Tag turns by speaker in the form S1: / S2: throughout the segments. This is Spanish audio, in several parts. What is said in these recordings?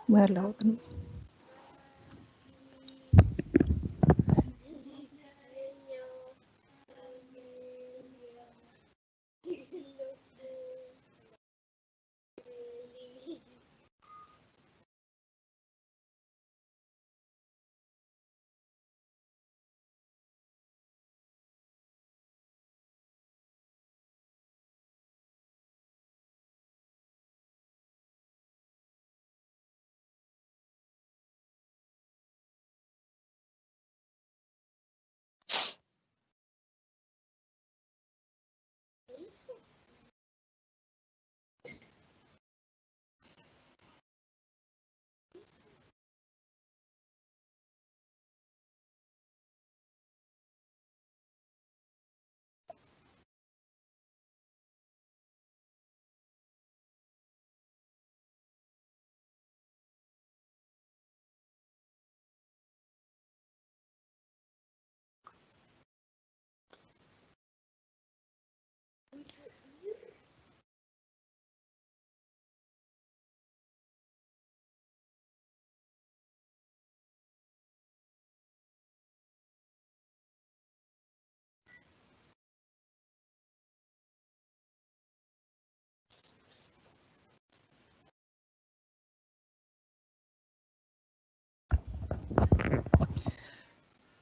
S1: Voy a dar la otra.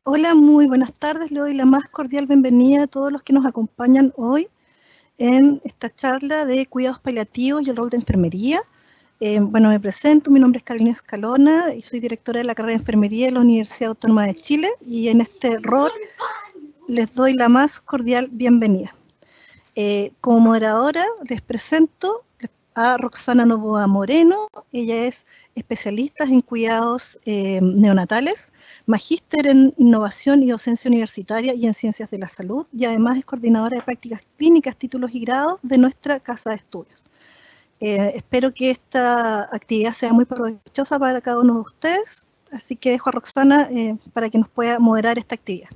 S1: Hola, muy buenas tardes. Le doy la más cordial bienvenida a todos los que nos acompañan hoy en esta charla de cuidados paliativos y el rol de enfermería. Bueno, me presento, mi nombre es Carolina Escalona y soy directora de la carrera de enfermería de la Universidad Autónoma de Chile, y en este rol les doy la más cordial bienvenida. Como moderadora les presento a Roxana Novoa Moreno. Ella es especialista en cuidados neonatales, magíster en innovación y docencia universitaria y en ciencias de la salud, y además es coordinadora de prácticas clínicas, títulos y grados de nuestra casa de estudios. Espero que esta actividad sea muy provechosa para cada uno de ustedes, así que dejo a Roxana para que nos pueda moderar esta actividad.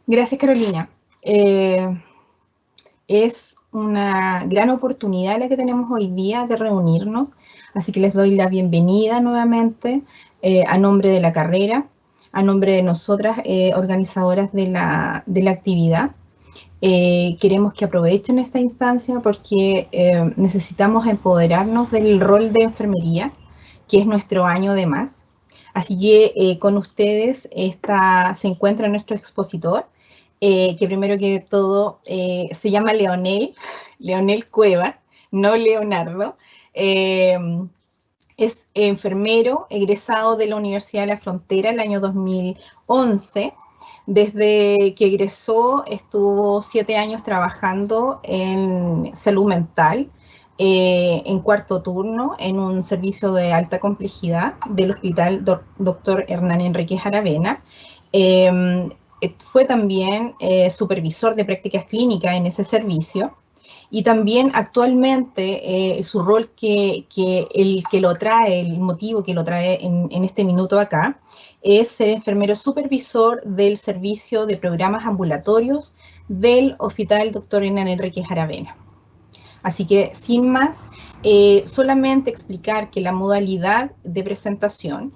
S2: Gracias, Carolina. Es una gran oportunidad la que tenemos hoy día de reunirnos, así que les doy la bienvenida nuevamente a nombre de la carrera, a nombre de nosotras, organizadoras de la actividad. Queremos que aprovechen esta instancia porque necesitamos empoderarnos del rol de enfermería, que es nuestro año de más. Así que con ustedes se encuentra nuestro expositor, que primero que todo se llama Leonel Cuevas, no Leonardo. Es enfermero egresado de la Universidad de la Frontera el año 2011. Desde que egresó estuvo 7 años trabajando en salud mental, en cuarto turno, en un servicio de alta complejidad del Hospital Dr. Hernán Enríquez Aravena. Fue también supervisor de prácticas clínicas en ese servicio. Y también actualmente su rol el motivo que lo trae en este minuto acá, es ser enfermero supervisor del servicio de programas ambulatorios del Hospital Dr. Hernán Enríquez Aravena. Así que, sin más, solamente explicar que la modalidad de presentación,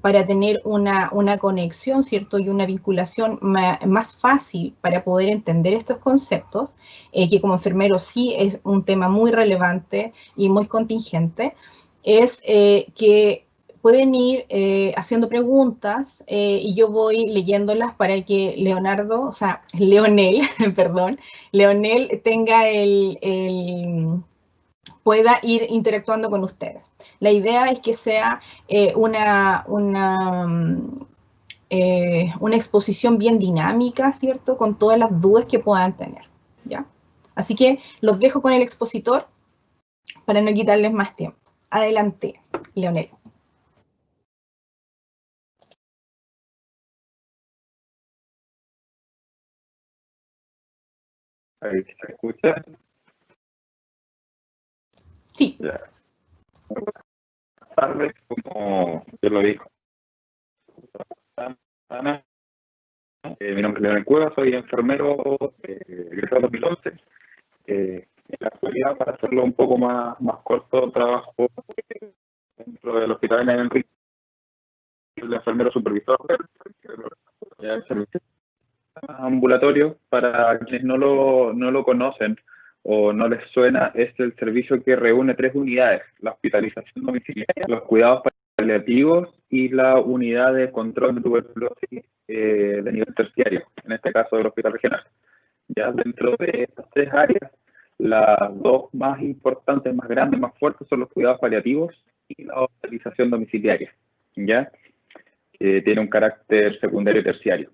S2: para tener una conexión, ¿cierto? Y una vinculación más fácil para poder entender estos conceptos, que como enfermero sí es un tema muy relevante y muy contingente, es que pueden ir haciendo preguntas y yo voy leyéndolas para que Leonel, perdón, Leonel pueda ir interactuando con ustedes. La idea es que sea una exposición bien dinámica, ¿cierto? Con todas las dudas que puedan tener, ¿ya? Así que los dejo con el expositor para no quitarles más tiempo. Adelante, Leonel.
S3: Ahí se escucha.
S2: Sí.
S3: Ya. Buenas tardes, como yo lo dijo Ana. Mi nombre es Leonel Cuevas, soy enfermero egresado en 2011. En la actualidad, para hacerlo un poco más corto, trabajo dentro del Hospital Hernán Enrique, el enfermero supervisor del servicio ambulatorio. Para quienes no lo conocen o no les suena, es el servicio que reúne 3 unidades: la hospitalización domiciliaria, los cuidados paliativos y la unidad de control de tuberculosis de nivel terciario, en este caso del Hospital Regional. Ya dentro de estas 3 áreas, las 2 más importantes, más grandes, más fuertes son los cuidados paliativos y la hospitalización domiciliaria, ¿ya? Tiene un carácter secundario y terciario.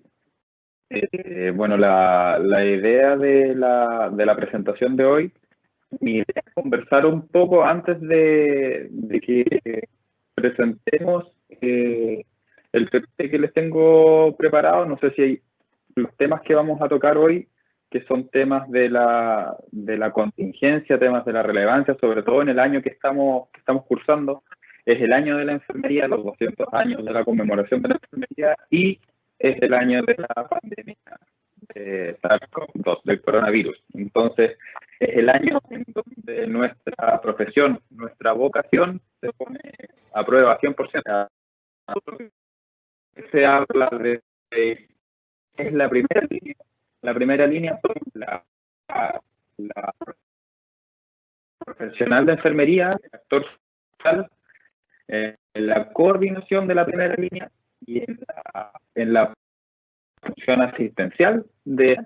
S3: Bueno, la idea de la presentación de hoy, mi idea es conversar un poco antes de que presentemos el PPT que les tengo preparado. No sé si hay los temas que vamos a tocar hoy, que son temas de la contingencia, temas de la relevancia, sobre todo en el año que estamos cursando. Es el año de la enfermería, los 200 años de la conmemoración de la enfermería, y es el año de la pandemia de SARS-CoV-2, del coronavirus. Entonces, es el año en donde nuestra profesión, nuestra vocación se pone a prueba 100%. Se habla es la primera línea. La primera línea son la profesional de enfermería, el actor social, la coordinación de la primera línea, y en la función asistencial de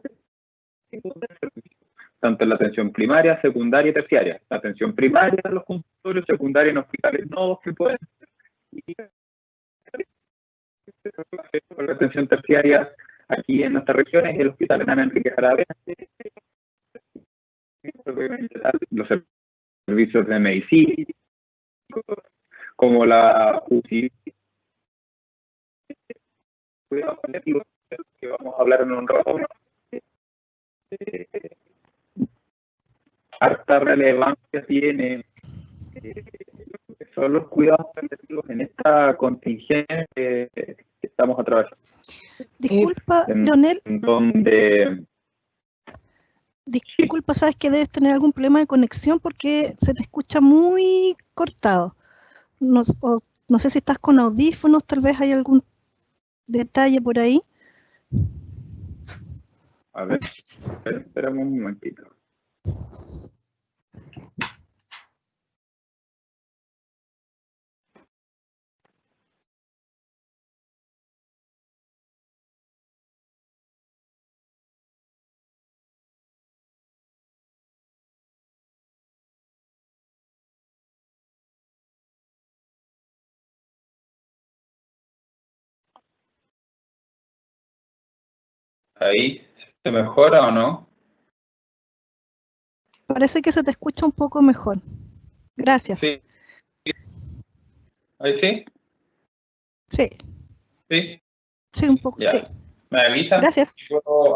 S3: tanto en la atención primaria, secundaria y terciaria. La atención primaria en los consultorios, secundaria en hospitales nuevos que pueden ser, y la atención terciaria aquí en nuestra región es el Hospital Hernán Enrique Jaravena, los servicios de medicina, como la UCI, cuidados paliativos, que vamos a hablar en un rato. Harta relevancia tiene son los cuidados paliativos en esta contingencia que estamos atravesando.
S1: Disculpa, Leonel. Disculpa, sabes que debes tener algún problema de conexión porque se te escucha muy cortado. No sé si estás con audífonos, tal vez hay algún detalle por ahí.
S3: A ver, espérame un momentito. ¿Ahí se mejora o no?
S1: Parece que se te escucha un poco mejor. Gracias.
S3: Sí. ¿Ahí sí?
S1: Sí.
S3: ¿Sí?
S1: Sí, un poco,
S3: ya.
S1: sí.
S3: ¿Me avisan?
S1: Gracias.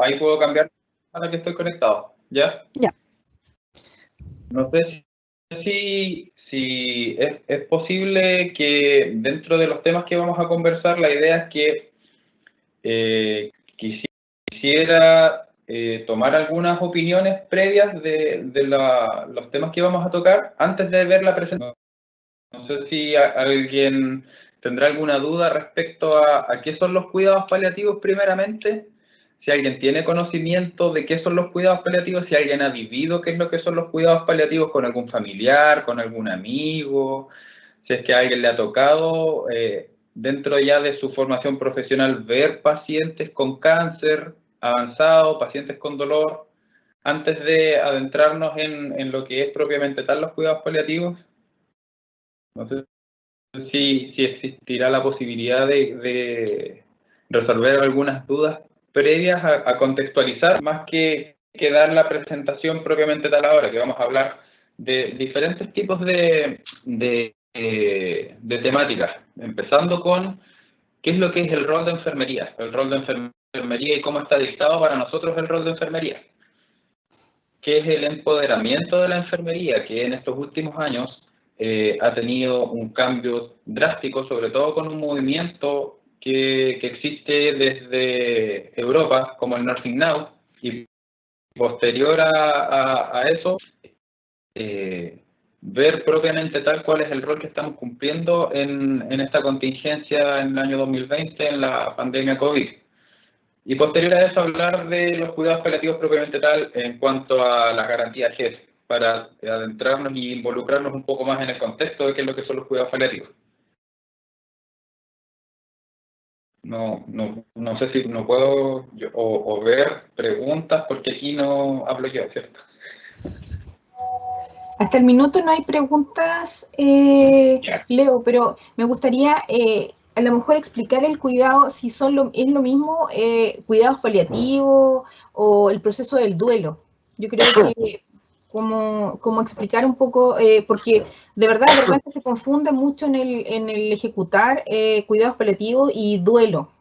S3: Ahí puedo cambiar a la que estoy conectado, ¿ya?
S1: Ya.
S3: No sé si es posible que dentro de los temas que vamos a conversar, la idea es que quisiera tomar algunas opiniones previas de los temas que vamos a tocar antes de ver la presentación. No sé si alguien tendrá alguna duda respecto a qué son los cuidados paliativos primeramente. Si alguien tiene conocimiento de qué son los cuidados paliativos, si alguien ha vivido qué es lo que son los cuidados paliativos con algún familiar, con algún amigo, si es que a alguien le ha tocado dentro ya de su formación profesional ver pacientes con cáncer avanzado, pacientes con dolor, antes de adentrarnos en lo que es propiamente tal los cuidados paliativos. No sé si existirá la posibilidad de resolver algunas dudas previas a contextualizar, más que dar la presentación propiamente tal ahora, que vamos a hablar de diferentes tipos de temáticas, empezando con qué es lo que es el rol de enfermería, y cómo está dictado para nosotros el rol de enfermería, qué es el empoderamiento de la enfermería, que en estos últimos años ha tenido un cambio drástico, sobre todo con un movimiento que existe desde Europa, como el Nursing Now, y posterior a eso, ver propiamente tal cuál es el rol que estamos cumpliendo en esta contingencia en el año 2020, en la pandemia COVID. Y posterior a eso hablar de los cuidados paliativos propiamente tal en cuanto a las garantías GES, para adentrarnos y involucrarnos un poco más en el contexto de qué es lo que son los cuidados paliativos. No sé si no puedo o ver preguntas, porque aquí no hablo yo, ¿cierto?
S2: Hasta el minuto no hay preguntas, Leo, pero me gustaría a lo mejor explicar el cuidado, si es lo mismo cuidados paliativos o el proceso del duelo. Yo creo que como explicar un poco, porque de verdad se confunde mucho en el ejecutar cuidados paliativos y duelo.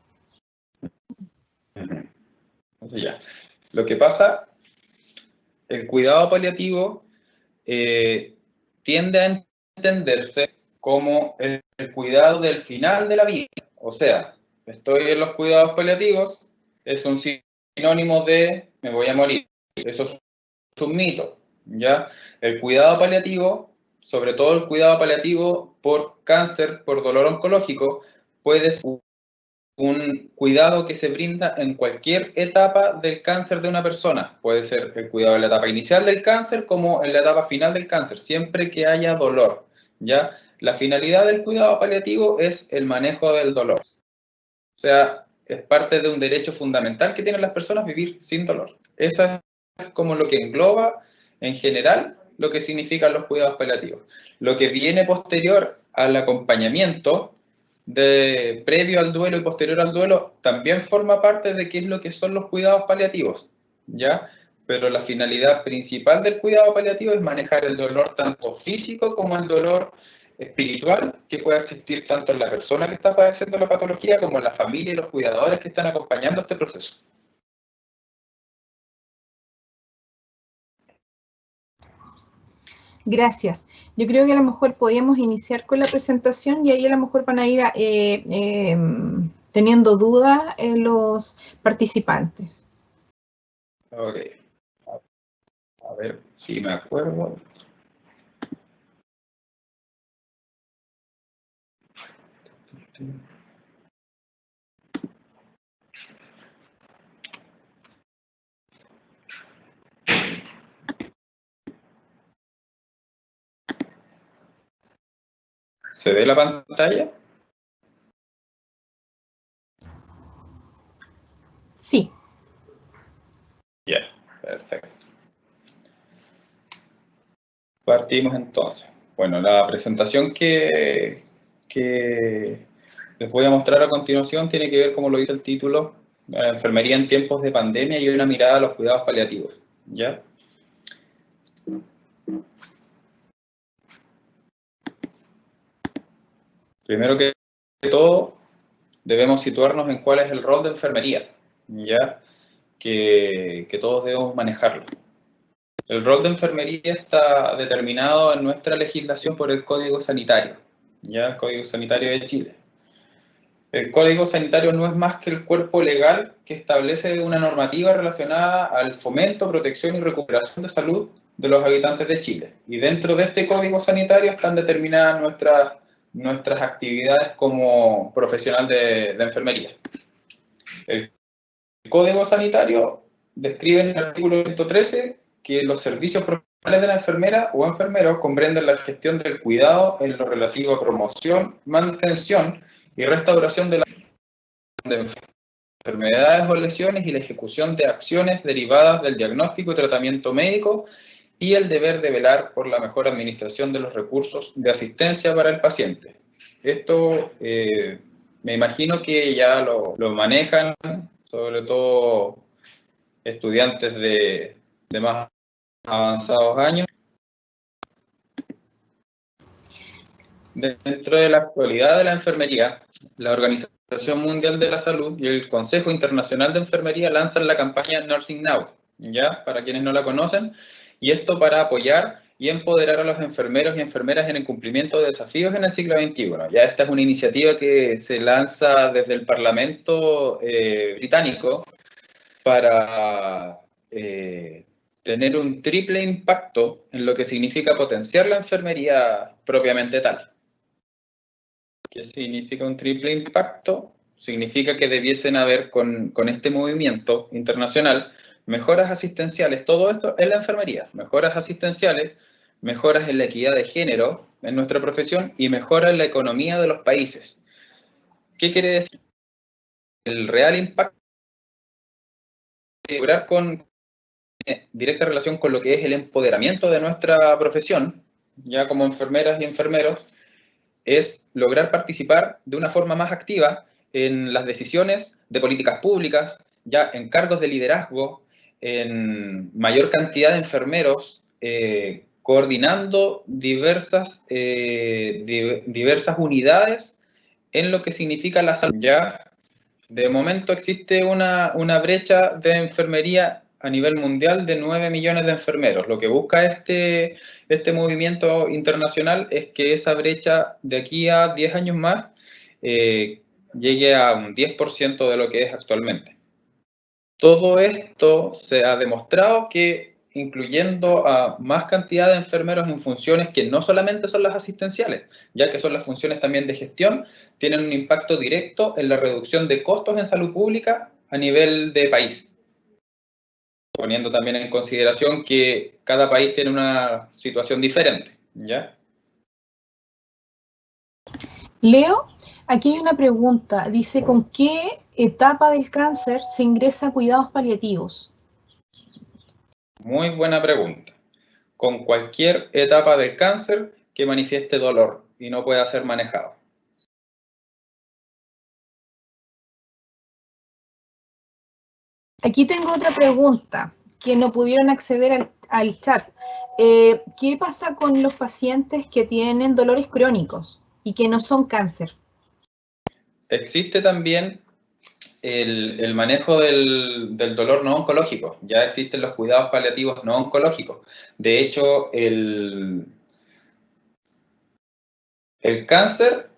S3: Entonces ya, lo que pasa, el cuidado paliativo tiende a entenderse como el cuidado del final de la vida. O sea, estoy en los cuidados paliativos, es un sinónimo de me voy a morir. Eso es un mito, ¿ya? El cuidado paliativo, sobre todo el cuidado paliativo por cáncer, por dolor oncológico, puede ser un cuidado que se brinda en cualquier etapa del cáncer de una persona. Puede ser el cuidado en la etapa inicial del cáncer como en la etapa final del cáncer, siempre que haya dolor, ¿ya? La finalidad del cuidado paliativo es el manejo del dolor. O sea, es parte de un derecho fundamental que tienen las personas, vivir sin dolor. Eso es como lo que engloba, en general, lo que significan los cuidados paliativos. Lo que viene posterior al acompañamiento, previo al duelo y posterior al duelo, también forma parte de qué es lo que son los cuidados paliativos, ¿ya? Pero la finalidad principal del cuidado paliativo es manejar el dolor tanto físico como el dolor espiritual que pueda existir tanto en la persona que está padeciendo la patología como en la familia y los cuidadores que están acompañando este proceso.
S2: Gracias. Yo creo que a lo mejor podíamos iniciar con la presentación y ahí a lo mejor van a ir teniendo dudas los participantes.
S3: Ok. A ver si me acuerdo. ¿Se ve la pantalla?
S2: Sí.
S3: Ya, perfecto. Partimos entonces. Bueno, la presentación que les voy a mostrar a continuación tiene que ver, como lo dice el título, la enfermería en tiempos de pandemia y una mirada a los cuidados paliativos. ¿Ya? Primero que todo, debemos situarnos en cuál es el rol de enfermería, ¿ya? Que todos debemos manejarlo. El rol de enfermería está determinado en nuestra legislación por el Código Sanitario, ¿ya? El Código Sanitario de Chile. El Código Sanitario no es más que el cuerpo legal que establece una normativa relacionada al fomento, protección y recuperación de salud de los habitantes de Chile. Y dentro de este Código Sanitario están determinadas nuestras actividades como profesional de enfermería. El Código Sanitario describe en el artículo 113 que los servicios profesionales de la enfermera o enfermero comprenden la gestión del cuidado en lo relativo a promoción, mantención y restauración de las enfermedades o lesiones y la ejecución de acciones derivadas del diagnóstico y tratamiento médico y el deber de velar por la mejor administración de los recursos de asistencia para el paciente. Esto me imagino que ya lo manejan, sobre todo estudiantes de más avanzados años. Dentro de la actualidad de la enfermería, la Organización Mundial de la Salud y el Consejo Internacional de Enfermería lanzan la campaña Nursing Now, ¿ya? Para quienes no la conocen, y esto para apoyar y empoderar a los enfermeros y enfermeras en el cumplimiento de desafíos en el siglo XXI. Ya esta es una iniciativa que se lanza desde el Parlamento británico para tener un triple impacto en lo que significa potenciar la enfermería propiamente tal. ¿Qué significa un triple impacto? Significa que debiesen haber con este movimiento internacional mejoras asistenciales, todo esto en la enfermería, mejoras asistenciales, mejoras en la equidad de género en nuestra profesión y mejora en la economía de los países. ¿Qué quiere decir? El real impacto lograr con directa relación con lo que es el empoderamiento de nuestra profesión, ya como enfermeras y enfermeros, es lograr participar de una forma más activa en las decisiones de políticas públicas, ya en cargos de liderazgo, en mayor cantidad de enfermeros, coordinando diversas unidades en lo que significa la salud. Ya de momento existe una brecha de enfermería a nivel mundial de 9 millones de enfermeros. Lo que busca este movimiento internacional es que esa brecha de aquí a 10 años más llegue a un 10% de lo que es actualmente. Todo esto se ha demostrado que incluyendo a más cantidad de enfermeros en funciones que no solamente son las asistenciales, ya que son las funciones también de gestión, tienen un impacto directo en la reducción de costos en salud pública a nivel de país. Poniendo también en consideración que cada país tiene una situación diferente, ¿ya?
S2: Leo, aquí hay una pregunta. Dice, ¿con qué etapa del cáncer se ingresa a cuidados paliativos?
S3: Muy buena pregunta. Con cualquier etapa del cáncer que manifieste dolor y no pueda ser manejado.
S2: Aquí tengo otra pregunta que no pudieron acceder al chat. ¿Qué pasa con los pacientes que tienen dolores crónicos y que no son cáncer?
S3: Existe también el manejo del dolor no oncológico. Ya existen los cuidados paliativos no oncológicos. De hecho, el cáncer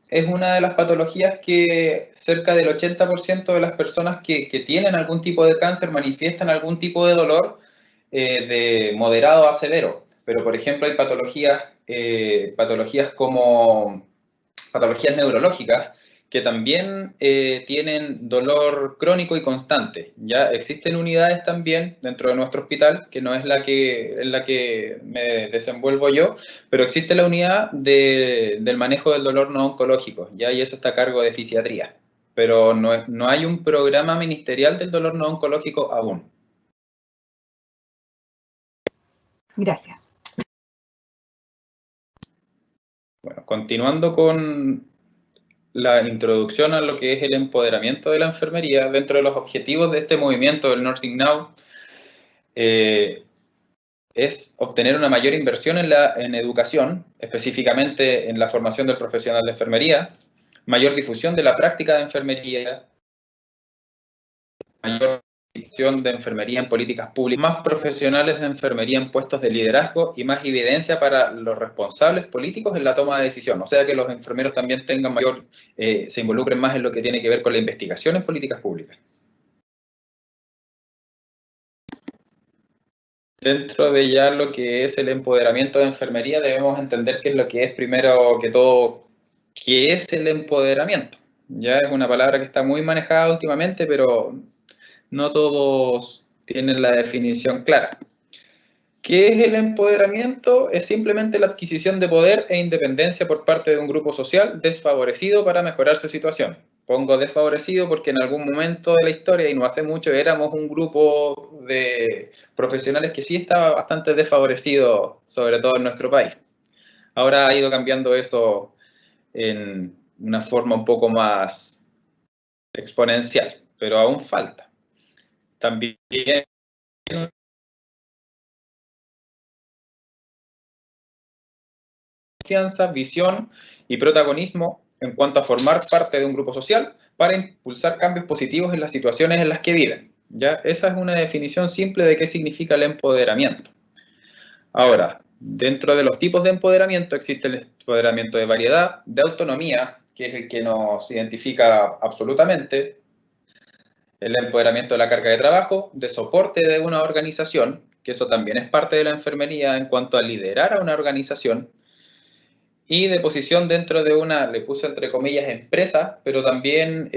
S3: es una de las patologías que cerca del 80% de las personas que tienen algún tipo de cáncer manifiestan algún tipo de dolor de moderado a severo. Pero, por ejemplo, hay patologías como patologías neurológicas que también tienen dolor crónico y constante. Ya existen unidades también dentro de nuestro hospital, que no es en la que me desenvuelvo yo, pero existe la unidad del manejo del dolor no oncológico, ya, y eso está a cargo de fisiatría. Pero no hay un programa ministerial del dolor no oncológico aún.
S2: Gracias.
S3: Bueno, continuando con la introducción a lo que es el empoderamiento de la enfermería, dentro de los objetivos de este movimiento del Nursing Now, es obtener una mayor inversión en educación, específicamente en la formación del profesional de enfermería, mayor difusión de la práctica de enfermería, mayor difusión de enfermería en políticas públicas, más profesionales de enfermería en puestos de liderazgo y más evidencia para los responsables políticos en la toma de decisión. O sea, que los enfermeros también tengan se involucren más en lo que tiene que ver con la investigación en políticas públicas. Dentro de ya lo que es el empoderamiento de enfermería, debemos entender qué es lo que es, primero que todo, qué es el empoderamiento. Ya es una palabra que está muy manejada últimamente, pero no todos tienen la definición clara. ¿Qué es el empoderamiento? Es simplemente la adquisición de poder e independencia por parte de un grupo social desfavorecido para mejorar su situación. Pongo desfavorecido porque en algún momento de la historia, y no hace mucho, éramos un grupo de profesionales que sí estaba bastante desfavorecido, sobre todo en nuestro país. Ahora ha ido cambiando eso en una forma un poco más exponencial, pero aún falta. También confianza, visión y protagonismo en cuanto a formar parte de un grupo social para impulsar cambios positivos en las situaciones en las que viven. ¿Ya? Esa es una definición simple de qué significa el empoderamiento. Ahora, dentro de los tipos de empoderamiento existe el empoderamiento de variedad, de autonomía, que es el que nos identifica absolutamente, el empoderamiento de la carga de trabajo, de soporte de una organización,
S4: que eso también es parte de la enfermería en cuanto a liderar a una organización, y de posición dentro de una, le puse entre comillas, empresa, pero también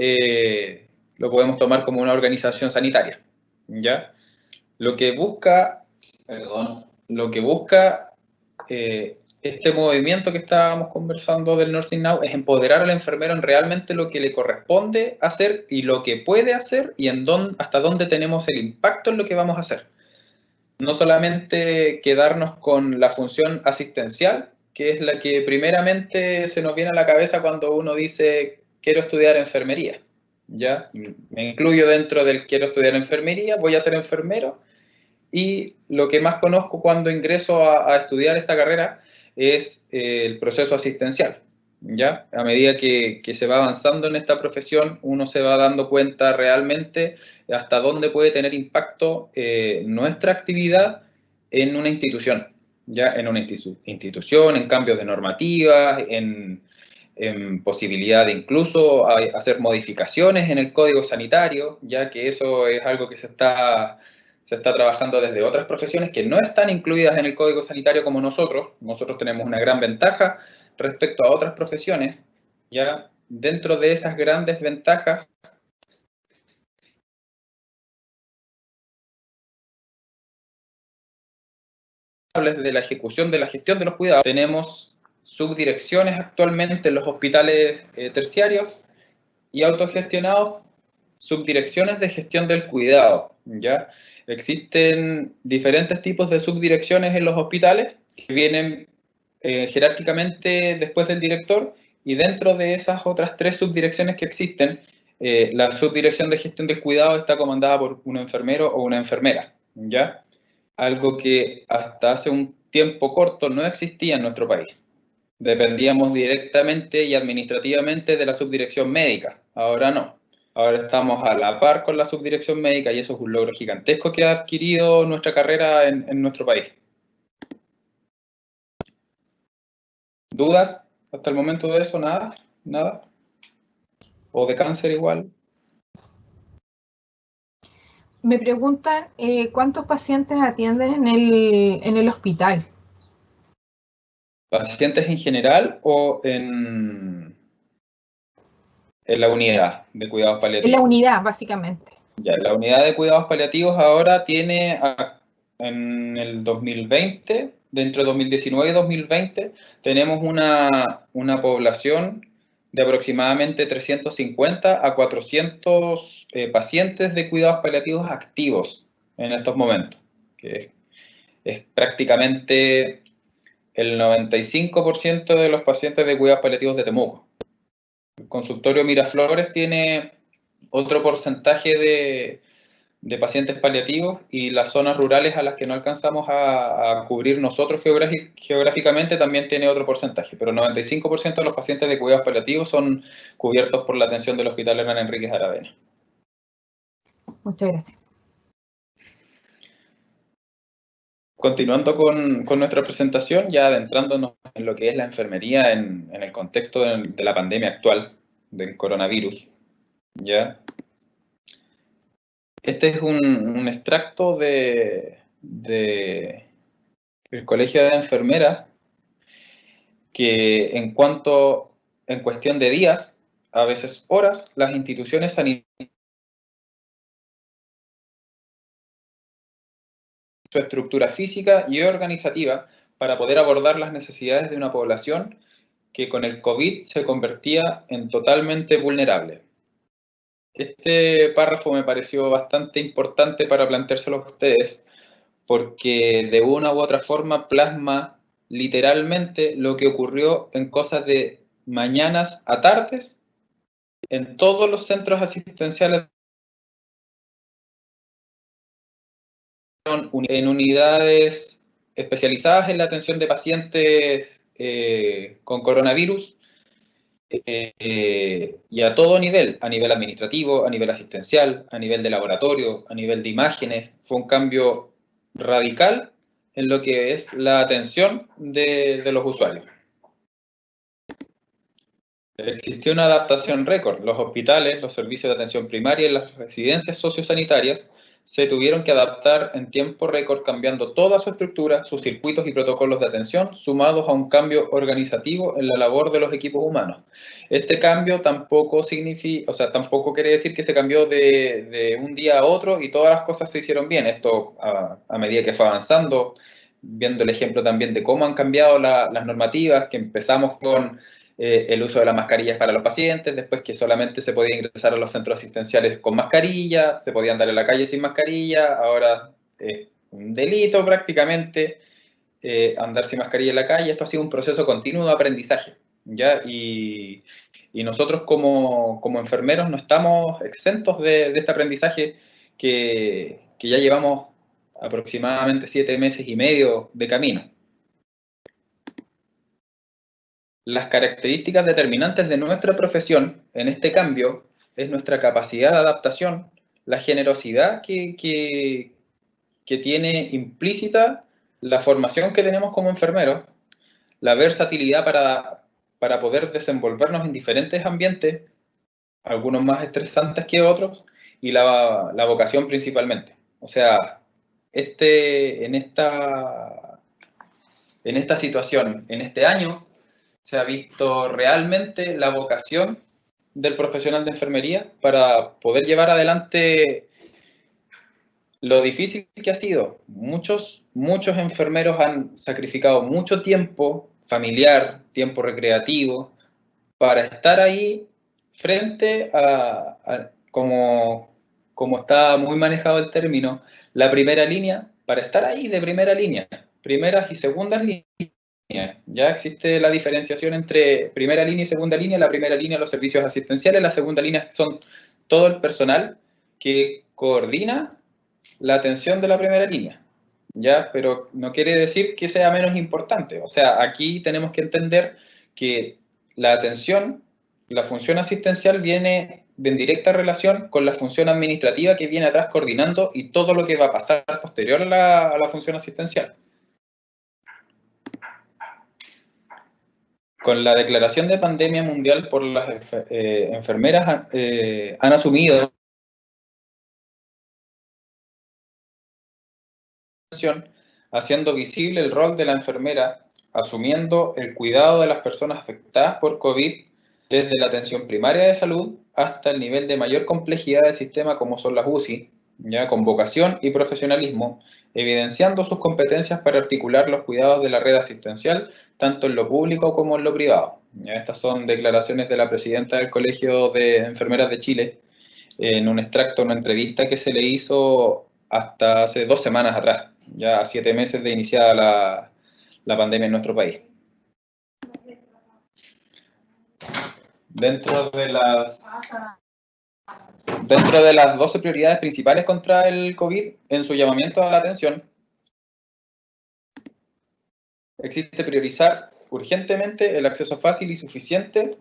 S4: lo podemos tomar como una organización sanitaria, ¿ya? Lo que busca este movimiento que estábamos conversando del Nursing Now es empoderar al enfermero en realmente lo que le corresponde hacer y lo que puede hacer y hasta dónde tenemos el impacto en lo que vamos a hacer. No solamente quedarnos con la función asistencial, que es la que primeramente se nos viene a la cabeza cuando uno dice quiero estudiar enfermería, ¿ya? Me incluyo dentro del quiero estudiar enfermería, voy a ser enfermero, y lo que más conozco cuando ingreso a estudiar esta carrera es el proceso asistencial, ¿ya? A medida que se va avanzando en esta profesión, uno se va dando cuenta realmente hasta dónde puede tener impacto nuestra actividad en una institución, ¿ya? En una institución, en cambios de normativas, en posibilidad de incluso hacer modificaciones en el código sanitario, ya que eso es algo que se está trabajando desde otras profesiones que no están incluidas en el Código Sanitario como nosotros. Nosotros tenemos una gran ventaja respecto a otras profesiones. Ya dentro de esas grandes ventajas, de la ejecución de la gestión de los cuidados, tenemos subdirecciones actualmente en los hospitales terciarios y autogestionados, subdirecciones de gestión del cuidado, ¿ya? Existen diferentes tipos de subdirecciones en los hospitales que vienen jerárquicamente después del director, y dentro de esas otras 3 subdirecciones que existen, la subdirección de gestión del cuidado está comandada por un enfermero o una enfermera, ¿ya? Algo que hasta hace un tiempo corto no existía en nuestro país. Dependíamos directamente y administrativamente de la subdirección médica, ahora no. Ahora estamos a la par con la subdirección médica y eso es un logro gigantesco que ha adquirido nuestra carrera en nuestro país. ¿Dudas hasta el momento de eso? ¿Nada? ¿Nada? ¿O de cáncer igual?
S2: Me preguntan cuántos pacientes atienden en el hospital.
S4: ¿Pacientes en general o en la unidad de cuidados paliativos?
S2: En la unidad, básicamente.
S4: Ya, la unidad de cuidados paliativos ahora tiene, en el 2020, dentro de 2019 y 2020, tenemos una población de aproximadamente 350 a 400 pacientes de cuidados paliativos activos en estos momentos, que es prácticamente el 95% de los pacientes de cuidados paliativos de Temuco. El consultorio Miraflores tiene otro porcentaje de pacientes paliativos, y las zonas rurales a las que no alcanzamos a cubrir nosotros geográficamente también tiene otro porcentaje, pero el 95% de los pacientes de cuidados paliativos son cubiertos por la atención del Hospital Hernán Enríquez Aravena.
S2: Muchas gracias.
S4: Continuando con nuestra presentación, ya adentrándonos en lo que es la enfermería en el contexto de la pandemia actual del coronavirus, ¿ya? Este es un extracto del Colegio de Enfermeras, que en cuestión de días, a veces horas, las instituciones sanitarias, su estructura física y organizativa para poder abordar las necesidades de una población que con el COVID se convertía en totalmente vulnerable. Este párrafo me pareció bastante importante para planteárselo a ustedes, porque de una u otra forma plasma literalmente lo que ocurrió en cosas de mañanas a tardes en todos los centros asistenciales, en unidades especializadas en la atención de pacientes con coronavirus, y a todo nivel, a nivel administrativo, a nivel asistencial, a nivel de laboratorio, a nivel de imágenes. Fue un cambio radical en lo que es la atención de los usuarios. Existió una adaptación récord. Los hospitales, los servicios de atención primaria y las residencias sociosanitarias se tuvieron que adaptar en tiempo récord, cambiando toda su estructura, sus circuitos y protocolos de atención, sumados a un cambio organizativo en la labor de los equipos humanos. Este cambio tampoco significa, o sea, tampoco quiere decir que se cambió de un día a otro y todas las cosas se hicieron bien. Esto a medida que fue avanzando, viendo el ejemplo también de cómo han cambiado las normativas, que empezamos con el uso de las mascarillas para los pacientes, después que solamente se podía ingresar a los centros asistenciales con mascarilla, se podía andar en la calle sin mascarilla, ahora es un delito prácticamente andar sin mascarilla en la calle. Esto ha sido un proceso continuo de aprendizaje, ¿ya? Y nosotros como enfermeros no estamos exentos de este aprendizaje que ya llevamos aproximadamente 7 meses y medio de camino. Las características determinantes de nuestra profesión en este cambio es nuestra capacidad de adaptación, la generosidad que tiene implícita la formación que tenemos como enfermeros, la versatilidad para poder desenvolvernos en diferentes ambientes, algunos más estresantes que otros, y la vocación principalmente. O sea, en esta situación, en este año, se ha visto realmente la vocación del profesional de enfermería para poder llevar adelante lo difícil que ha sido. Muchos enfermeros han sacrificado mucho tiempo familiar, tiempo recreativo, para estar ahí frente como está muy manejado el término, la primera línea, para estar ahí de primera línea, primeras y segundas líneas. Ya existe la diferenciación entre primera línea y segunda línea. La primera línea, los servicios asistenciales, la segunda línea son todo el personal que coordina la atención de la primera línea, ¿ya? Pero no quiere decir que sea menos importante. O sea, aquí tenemos que entender que la atención, la función asistencial viene en directa relación con la función administrativa que viene atrás coordinando y todo lo que va a pasar posterior a la función asistencial. Con la declaración de pandemia mundial por las enfermeras han asumido haciendo visible el rol de la enfermera, asumiendo el cuidado de las personas afectadas por COVID desde la atención primaria de salud hasta el nivel de mayor complejidad del sistema como son las UCI, ya con vocación y profesionalismo, evidenciando sus competencias para articular los cuidados de la red asistencial, tanto en lo público como en lo privado. Ya, estas son declaraciones de la presidenta del Colegio de Enfermeras de Chile, en un extracto, una entrevista que se le hizo hasta hace 2 semanas atrás, ya a 7 meses de iniciada la pandemia en nuestro país. Dentro de las 12 prioridades principales contra el COVID, en su llamamiento a la atención, existe priorizar urgentemente el acceso fácil y suficiente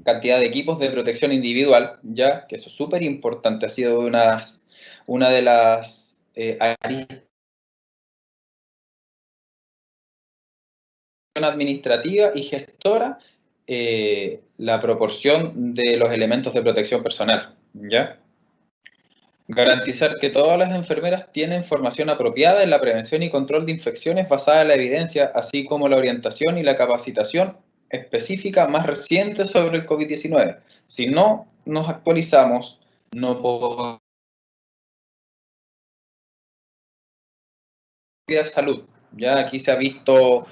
S4: cantidad de equipos de protección individual, ya que eso es súper importante, ha sido una de las áreas administrativa y gestora la proporción de los elementos de protección personal, ¿ya? Garantizar que todas las enfermeras tienen formación apropiada en la prevención y control de infecciones basada en la evidencia, así como la orientación y la capacitación específica más reciente sobre el COVID-19. Si no nos actualizamos, no podemos salud. Ya aquí se ha visto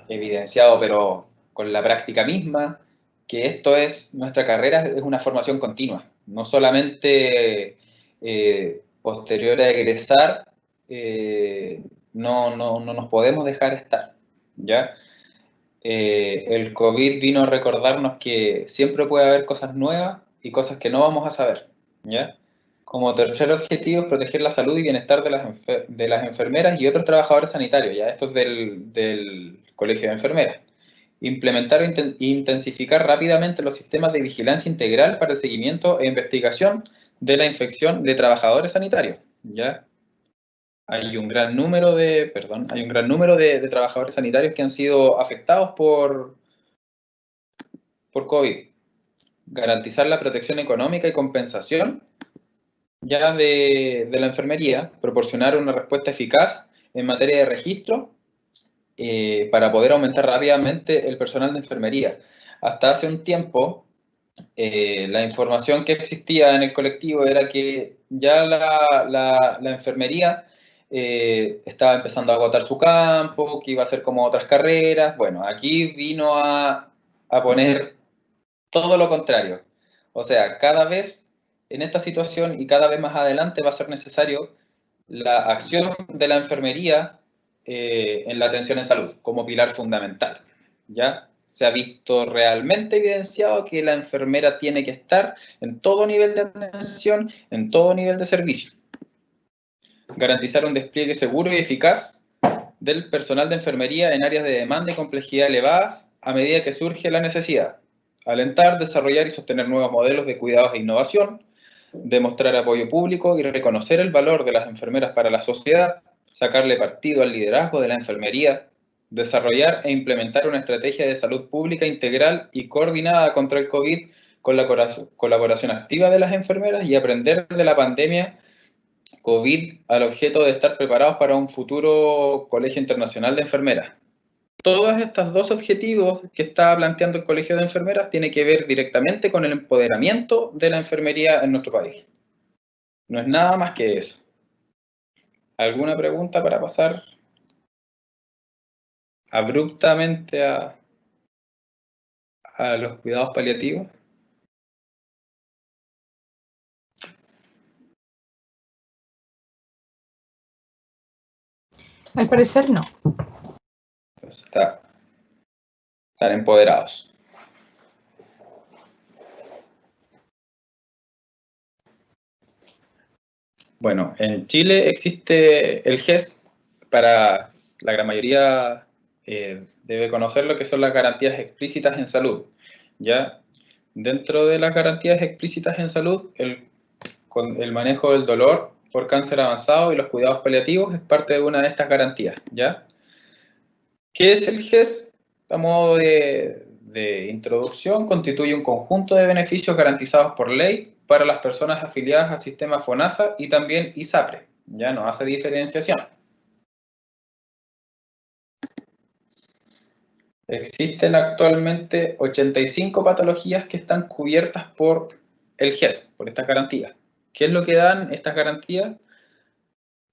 S4: evidenciado, pero con la práctica misma, que esto es, nuestra carrera es una formación continua, no solamente posterior a egresar, no nos podemos dejar estar, ¿ya? El COVID vino a recordarnos que siempre puede haber cosas nuevas y cosas que no vamos a saber, ¿ya? Como tercer objetivo, proteger la salud y bienestar de las enfermeras y otros trabajadores sanitarios, ¿ya? Esto es del Colegio de Enfermeras. Implementar e intensificar rápidamente los sistemas de vigilancia integral para el seguimiento e investigación de la infección de trabajadores sanitarios, ¿ya? Hay un gran número de trabajadores sanitarios que han sido afectados por COVID. Garantizar la protección económica y compensación ya de la enfermería, proporcionar una respuesta eficaz en materia de registro para poder aumentar rápidamente el personal de enfermería. Hasta hace un tiempo, la información que existía en el colectivo era que ya la enfermería estaba empezando a agotar su campo, que iba a ser como otras carreras. Bueno, aquí vino a poner todo lo contrario. O sea, cada vez en esta situación y cada vez más adelante va a ser necesario la acción de la enfermería en la atención en salud como pilar fundamental. ¿Ya? Se ha visto realmente evidenciado que la enfermera tiene que estar en todo nivel de atención, en todo nivel de servicio. Garantizar un despliegue seguro y eficaz del personal de enfermería en áreas de demanda y complejidad elevadas a medida que surge la necesidad. Alentar, desarrollar y sostener nuevos modelos de cuidados e innovación, demostrar apoyo público y reconocer el valor de las enfermeras para la sociedad, sacarle partido al liderazgo de la enfermería, desarrollar e implementar una estrategia de salud pública integral y coordinada contra el COVID con la colaboración activa de las enfermeras y aprender de la pandemia COVID al objeto de estar preparados para un futuro colegio internacional de enfermeras. Todos estos dos objetivos que está planteando el Colegio de Enfermeras tienen que ver directamente con el empoderamiento de la enfermería en nuestro país. No es nada más que eso. ¿Alguna pregunta para pasar abruptamente a los cuidados paliativos?
S2: Al parecer no.
S4: Entonces, están empoderados. Bueno, en Chile existe el GES, para la gran mayoría debe conocer lo que son las garantías explícitas en salud. ¿Ya? Dentro de las garantías explícitas en salud, con el manejo del dolor por cáncer avanzado y los cuidados paliativos es parte de una de estas garantías. ¿Ya? ¿Qué es el GES? A modo de introducción, constituye un conjunto de beneficios garantizados por ley para las personas afiliadas al sistema FONASA y también ISAPRE. Ya no hace diferenciación. Existen actualmente 85 patologías que están cubiertas por el GES, por estas garantías. ¿Qué es lo que dan estas garantías?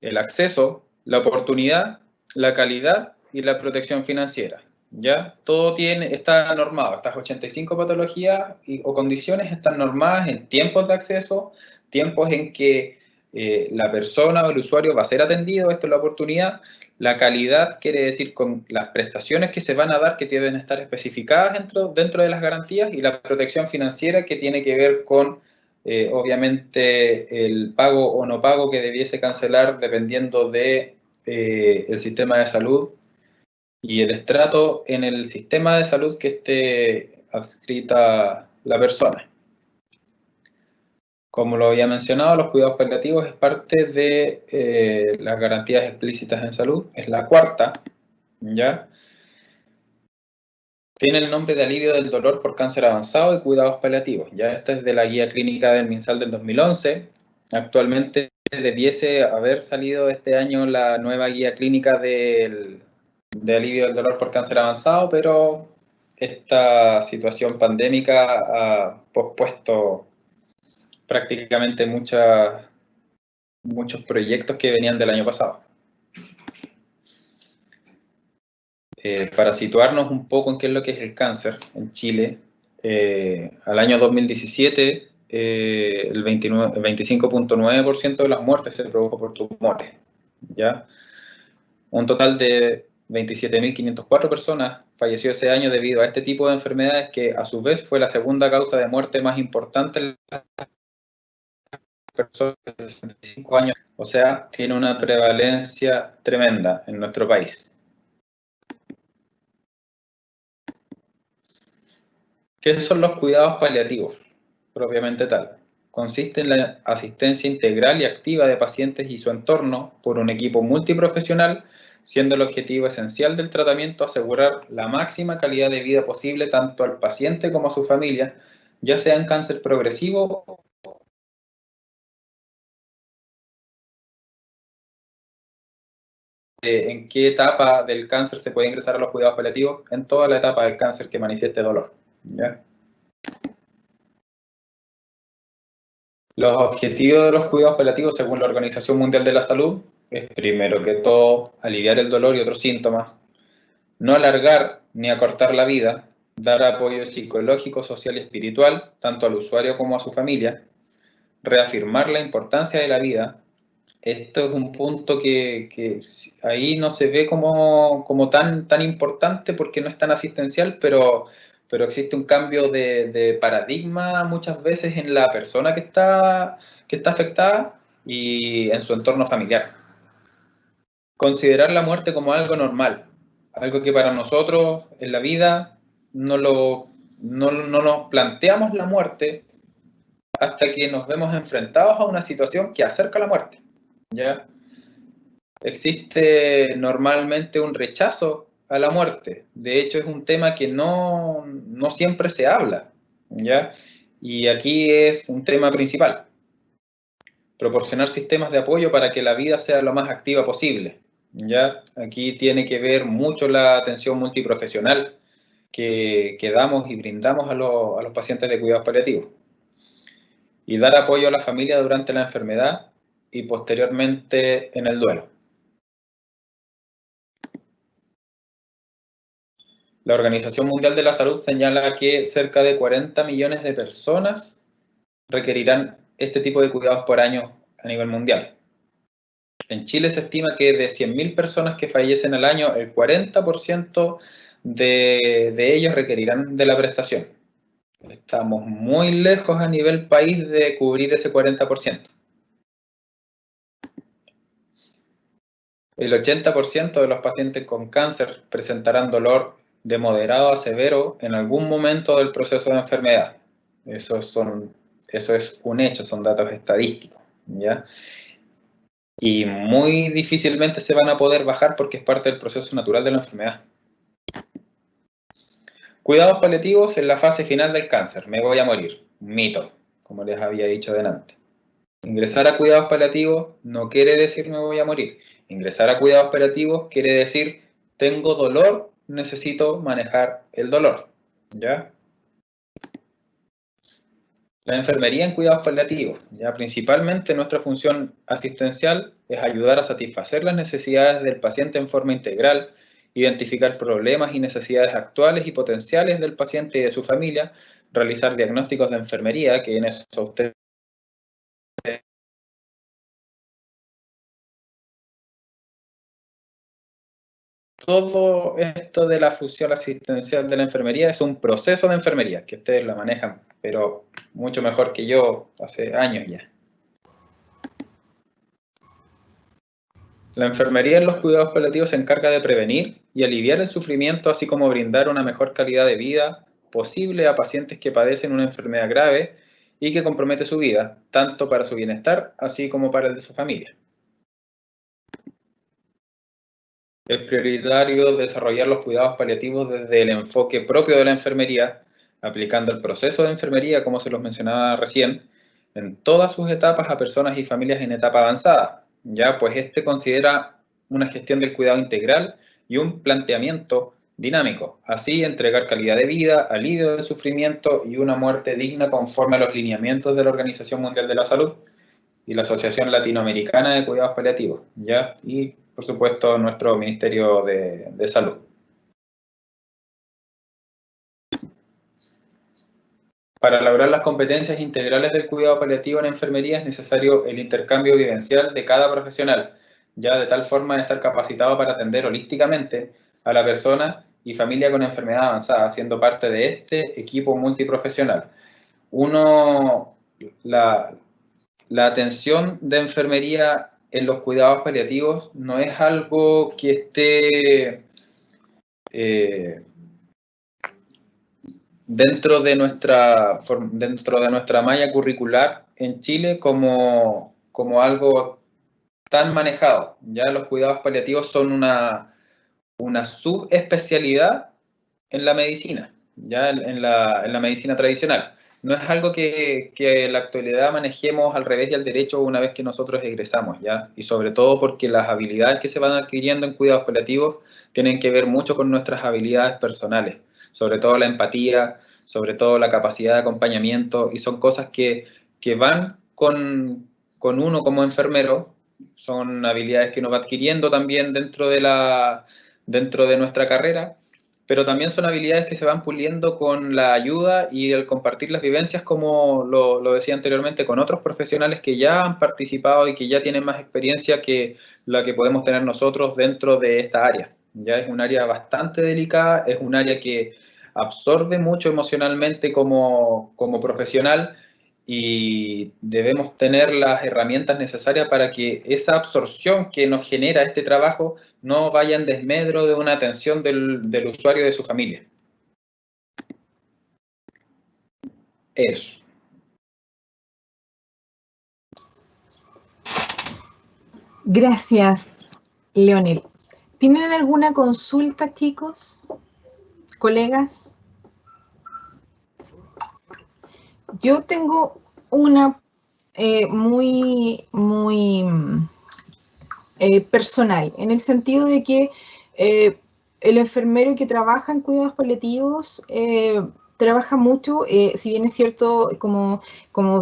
S4: El acceso, la oportunidad, la calidad y la protección financiera. ¿Ya? Todo está normado. Estas 85 patologías o condiciones están normadas en tiempos de acceso, tiempos en que la persona o el usuario va a ser atendido. Esto es la oportunidad. La calidad quiere decir con las prestaciones que se van a dar, que deben estar especificadas dentro de las garantías, y la protección financiera, que tiene que ver con obviamente el pago o no pago que debiese cancelar dependiendo de el sistema de salud y el estrato en el sistema de salud que esté adscrita la persona. Como lo había mencionado, los cuidados paliativos es parte de las garantías explícitas en salud, es la cuarta, ¿ya? Tiene el nombre de alivio del dolor por cáncer avanzado y cuidados paliativos. Ya esta es de la guía clínica del MinSal del 2011. Actualmente debiese haber salido este año la nueva guía clínica de alivio del dolor por cáncer avanzado, pero esta situación pandémica ha pospuesto prácticamente muchos proyectos que venían del año pasado. Para situarnos un poco en qué es lo que es el cáncer en Chile, al año 2017 el 25.9% de las muertes se produjo por tumores, ¿ya? Un total de 27.504 personas falleció ese año debido a este tipo de enfermedades, que a su vez fue la segunda causa de muerte más importante en las personas de 65 años, o sea, tiene una prevalencia tremenda en nuestro país. ¿Qué son los cuidados paliativos? Propiamente tal. Consiste en la asistencia integral y activa de pacientes y su entorno por un equipo multiprofesional, siendo el objetivo esencial del tratamiento asegurar la máxima calidad de vida posible tanto al paciente como a su familia, ya sea en cáncer progresivo en qué etapa del cáncer se puede ingresar a los cuidados paliativos, en toda la etapa del cáncer que manifieste dolor, ¿ya? Los objetivos de los cuidados paliativos, según la Organización Mundial de la Salud, es primero que todo aliviar el dolor y otros síntomas, no alargar ni acortar la vida, dar apoyo psicológico, social y espiritual, tanto al usuario como a su familia, reafirmar la importancia de la vida. Esto es un punto que ahí no se ve como tan importante porque no es tan asistencial, pero existe un cambio de paradigma muchas veces en la persona que está afectada y en su entorno familiar. Considerar la muerte como algo normal, algo que para nosotros en la vida no nos planteamos la muerte hasta que nos vemos enfrentados a una situación que acerca la muerte, ¿ya? Existe normalmente un rechazo a la muerte. De hecho, es un tema que no siempre se habla, ¿ya? Y aquí es un tema principal. Proporcionar sistemas de apoyo para que la vida sea lo más activa posible, ¿ya? Aquí tiene que ver mucho la atención multiprofesional que damos y brindamos a los pacientes de cuidados paliativos. Y dar apoyo a la familia durante la enfermedad y posteriormente en el duelo. La Organización Mundial de la Salud señala que cerca de 40 millones de personas requerirán este tipo de cuidados por año a nivel mundial. En Chile se estima que de 100.000 personas que fallecen al año, el 40% de ellos requerirán de la prestación. Estamos muy lejos a nivel país de cubrir ese 40%. El 80% de los pacientes con cáncer presentarán dolor de moderado a severo en algún momento del proceso de enfermedad. Eso es un hecho, son datos estadísticos, ¿ya? Y muy difícilmente se van a poder bajar porque es parte del proceso natural de la enfermedad. Cuidados paliativos en la fase final del cáncer. Me voy a morir. Mito, como les había dicho delante. Ingresar a cuidados paliativos no quiere decir me voy a morir. Ingresar a cuidados paliativos quiere decir tengo dolor, necesito manejar el dolor, ¿ya? La enfermería en cuidados paliativos, ya principalmente nuestra función asistencial es ayudar a satisfacer las necesidades del paciente en forma integral, identificar problemas y necesidades actuales y potenciales del paciente y de su familia, realizar diagnósticos de enfermería, que en eso usted todo esto de la función asistencial de la enfermería es un proceso de enfermería, que ustedes lo manejan, pero mucho mejor que yo hace años ya. La enfermería en los cuidados paliativos se encarga de prevenir y aliviar el sufrimiento, así como brindar una mejor calidad de vida posible a pacientes que padecen una enfermedad grave y que compromete su vida, tanto para su bienestar, así como para el de su familia. Es prioritario desarrollar los cuidados paliativos desde el enfoque propio de la enfermería, aplicando el proceso de enfermería, como se los mencionaba recién, en todas sus etapas a personas y familias en etapa avanzada, ya pues este considera una gestión del cuidado integral y un planteamiento dinámico, así entregar calidad de vida, alivio del sufrimiento y una muerte digna conforme a los lineamientos de la Organización Mundial de la Salud y la Asociación Latinoamericana de Cuidados Paliativos, ¿ya? Y, por supuesto, nuestro Ministerio de Salud. Para lograr las competencias integrales del cuidado paliativo en enfermería es necesario el intercambio vivencial de cada profesional, ya de tal forma de estar capacitado para atender holísticamente a la persona y familia con enfermedad avanzada, siendo parte de este equipo multiprofesional. La atención de enfermería en los cuidados paliativos no es algo que esté dentro de nuestra malla curricular en Chile como algo tan manejado. Ya los cuidados paliativos son una subespecialidad en la medicina, ya en la medicina tradicional. no es algo que en la actualidad manejemos al revés y al derecho una vez que nosotros egresamos, ¿ya? Y sobre todo porque las habilidades que se van adquiriendo en cuidados paliativos tienen que ver mucho con nuestras habilidades personales, sobre todo la empatía, sobre todo la capacidad de acompañamiento, y son cosas que van con uno como enfermero, son habilidades que uno va adquiriendo también dentro de nuestra carrera, pero también son habilidades que se van puliendo con la ayuda y el compartir las vivencias, como lo decía anteriormente, con otros profesionales que ya han participado y que ya tienen más experiencia que la que podemos tener nosotros dentro de esta área. Ya es un área bastante delicada, es un área que absorbe mucho emocionalmente como profesional, y debemos tener las herramientas necesarias para que esa absorción que nos genera este trabajo no vaya en desmedro de una atención del usuario y de su familia. Eso.
S2: Gracias, Leonel. ¿Tienen alguna consulta, chicos? ¿Colegas? Yo tengo una muy personal, en el sentido de que el enfermero que trabaja en cuidados paliativos trabaja mucho, si bien es cierto, como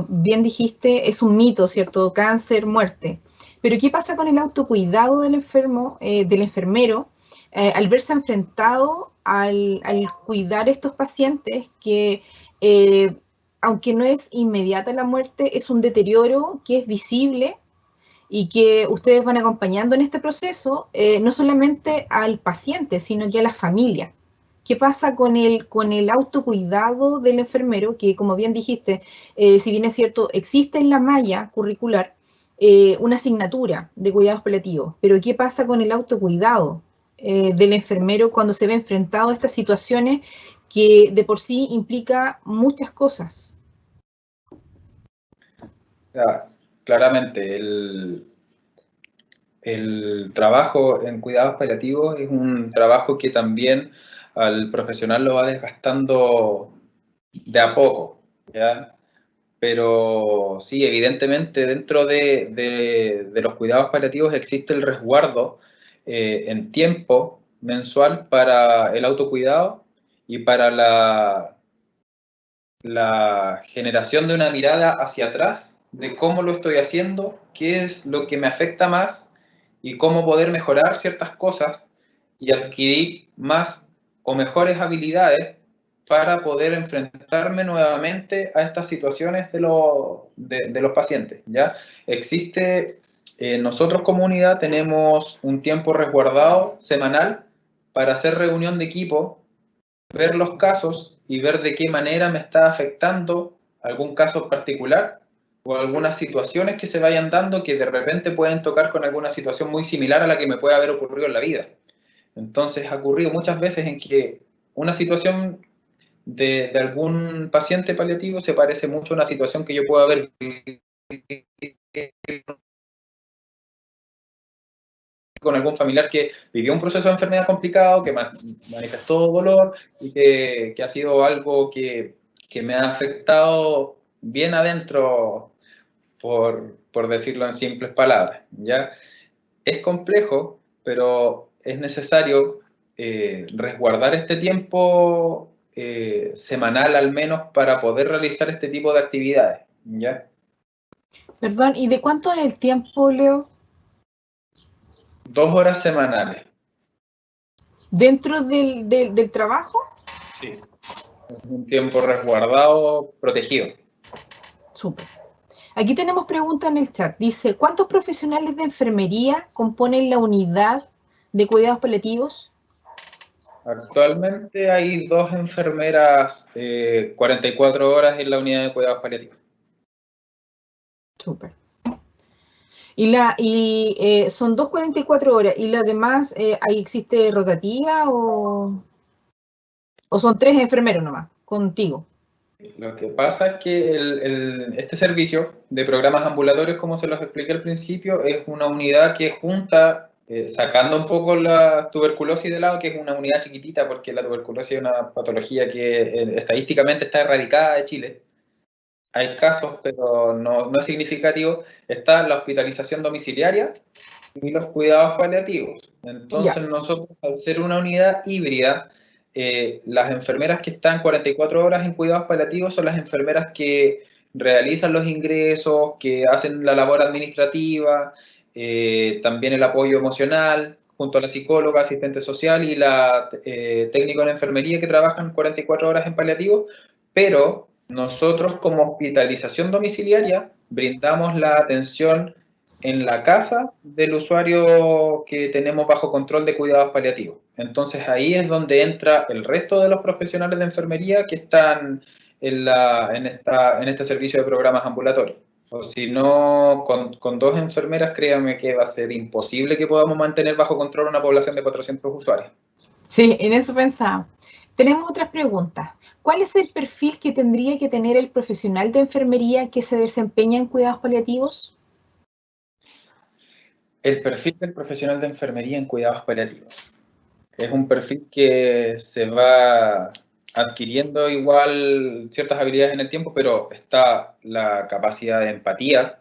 S2: bien dijiste, es un mito, ¿cierto? Cáncer, muerte. Pero ¿qué pasa con el autocuidado del enfermo, del enfermero, al verse enfrentado al cuidar estos pacientes que, aunque no es inmediata la muerte, es un deterioro que es visible y que ustedes van acompañando en este proceso, no solamente al paciente, sino que a la familia? ¿Qué pasa con el autocuidado del enfermero? Que, como bien dijiste, si bien es cierto, existe en la malla curricular una asignatura de cuidados paliativos, pero ¿qué pasa con el autocuidado del enfermero cuando se ve enfrentado a estas situaciones que de por sí implica muchas cosas?
S4: Claramente, el trabajo en cuidados paliativos es un trabajo que también al profesional lo va desgastando de a poco, ¿ya? Pero sí, evidentemente dentro de los cuidados paliativos existe el resguardo en tiempo mensual para el autocuidado y para la generación de una mirada hacia atrás de cómo lo estoy haciendo, qué es lo que me afecta más y cómo poder mejorar ciertas cosas y adquirir más o mejores habilidades para poder enfrentarme nuevamente a estas situaciones de los pacientes, ¿ya? Existe, nosotros como unidad tenemos un tiempo resguardado semanal para hacer reunión de equipo, ver los casos y ver de qué manera me está afectando algún caso particular o algunas situaciones que se vayan dando que de repente pueden tocar con alguna situación muy similar a la que me puede haber ocurrido en la vida. Entonces ha ocurrido muchas veces en que una situación de algún paciente paliativo se parece mucho a una situación que yo puedo haber con algún familiar que vivió un proceso de enfermedad complicado, que manifestó dolor y que ha sido algo que me ha afectado bien adentro, por decirlo en simples palabras, ¿ya? Es complejo, pero es necesario resguardar este tiempo semanal al menos para poder realizar este tipo de actividades, ¿ya?
S2: Perdón, ¿y de cuánto es el tiempo, Leo?
S4: 2 horas semanales.
S2: ¿Dentro del trabajo?
S4: Sí. Es un tiempo resguardado, protegido.
S2: Súper. Aquí tenemos preguntas en el chat. Dice, ¿cuántos profesionales de enfermería componen la unidad de cuidados paliativos?
S4: Actualmente hay 2 enfermeras 44 horas en la unidad de cuidados paliativos.
S2: Súper. Son 2 44 horas. ¿Y las demás, ahí existe rotativa o son 3 enfermeros nomás, contigo?
S4: Lo que pasa es que este servicio de programas ambulatorios, como se los expliqué al principio, es una unidad que junta, sacando un poco la tuberculosis de lado, que es una unidad chiquitita, porque la tuberculosis es una patología que estadísticamente está erradicada de Chile, hay casos, pero no es significativo. Está la hospitalización domiciliaria y los cuidados paliativos. Entonces, nosotros, al ser una unidad híbrida, las enfermeras que están 44 horas en cuidados paliativos son las enfermeras que realizan los ingresos, que hacen la labor administrativa, también el apoyo emocional, junto a la psicóloga, asistente social y la técnico en enfermería que trabajan 44 horas en paliativos, pero nosotros como hospitalización domiciliaria brindamos la atención en la casa del usuario que tenemos bajo control de cuidados paliativos. Entonces ahí es donde entra el resto de los profesionales de enfermería que están en este servicio de programas ambulatorios. O si no, con 2 enfermeras, créanme que va a ser imposible que podamos mantener bajo control una población de 400 usuarios.
S2: Sí, en eso pensaba. Tenemos otras preguntas. ¿Cuál es el perfil que tendría que tener el profesional de enfermería que se desempeña en cuidados paliativos?
S4: El perfil del profesional de enfermería en cuidados paliativos es un perfil que se va adquiriendo igual ciertas habilidades en el tiempo, pero está la capacidad de empatía,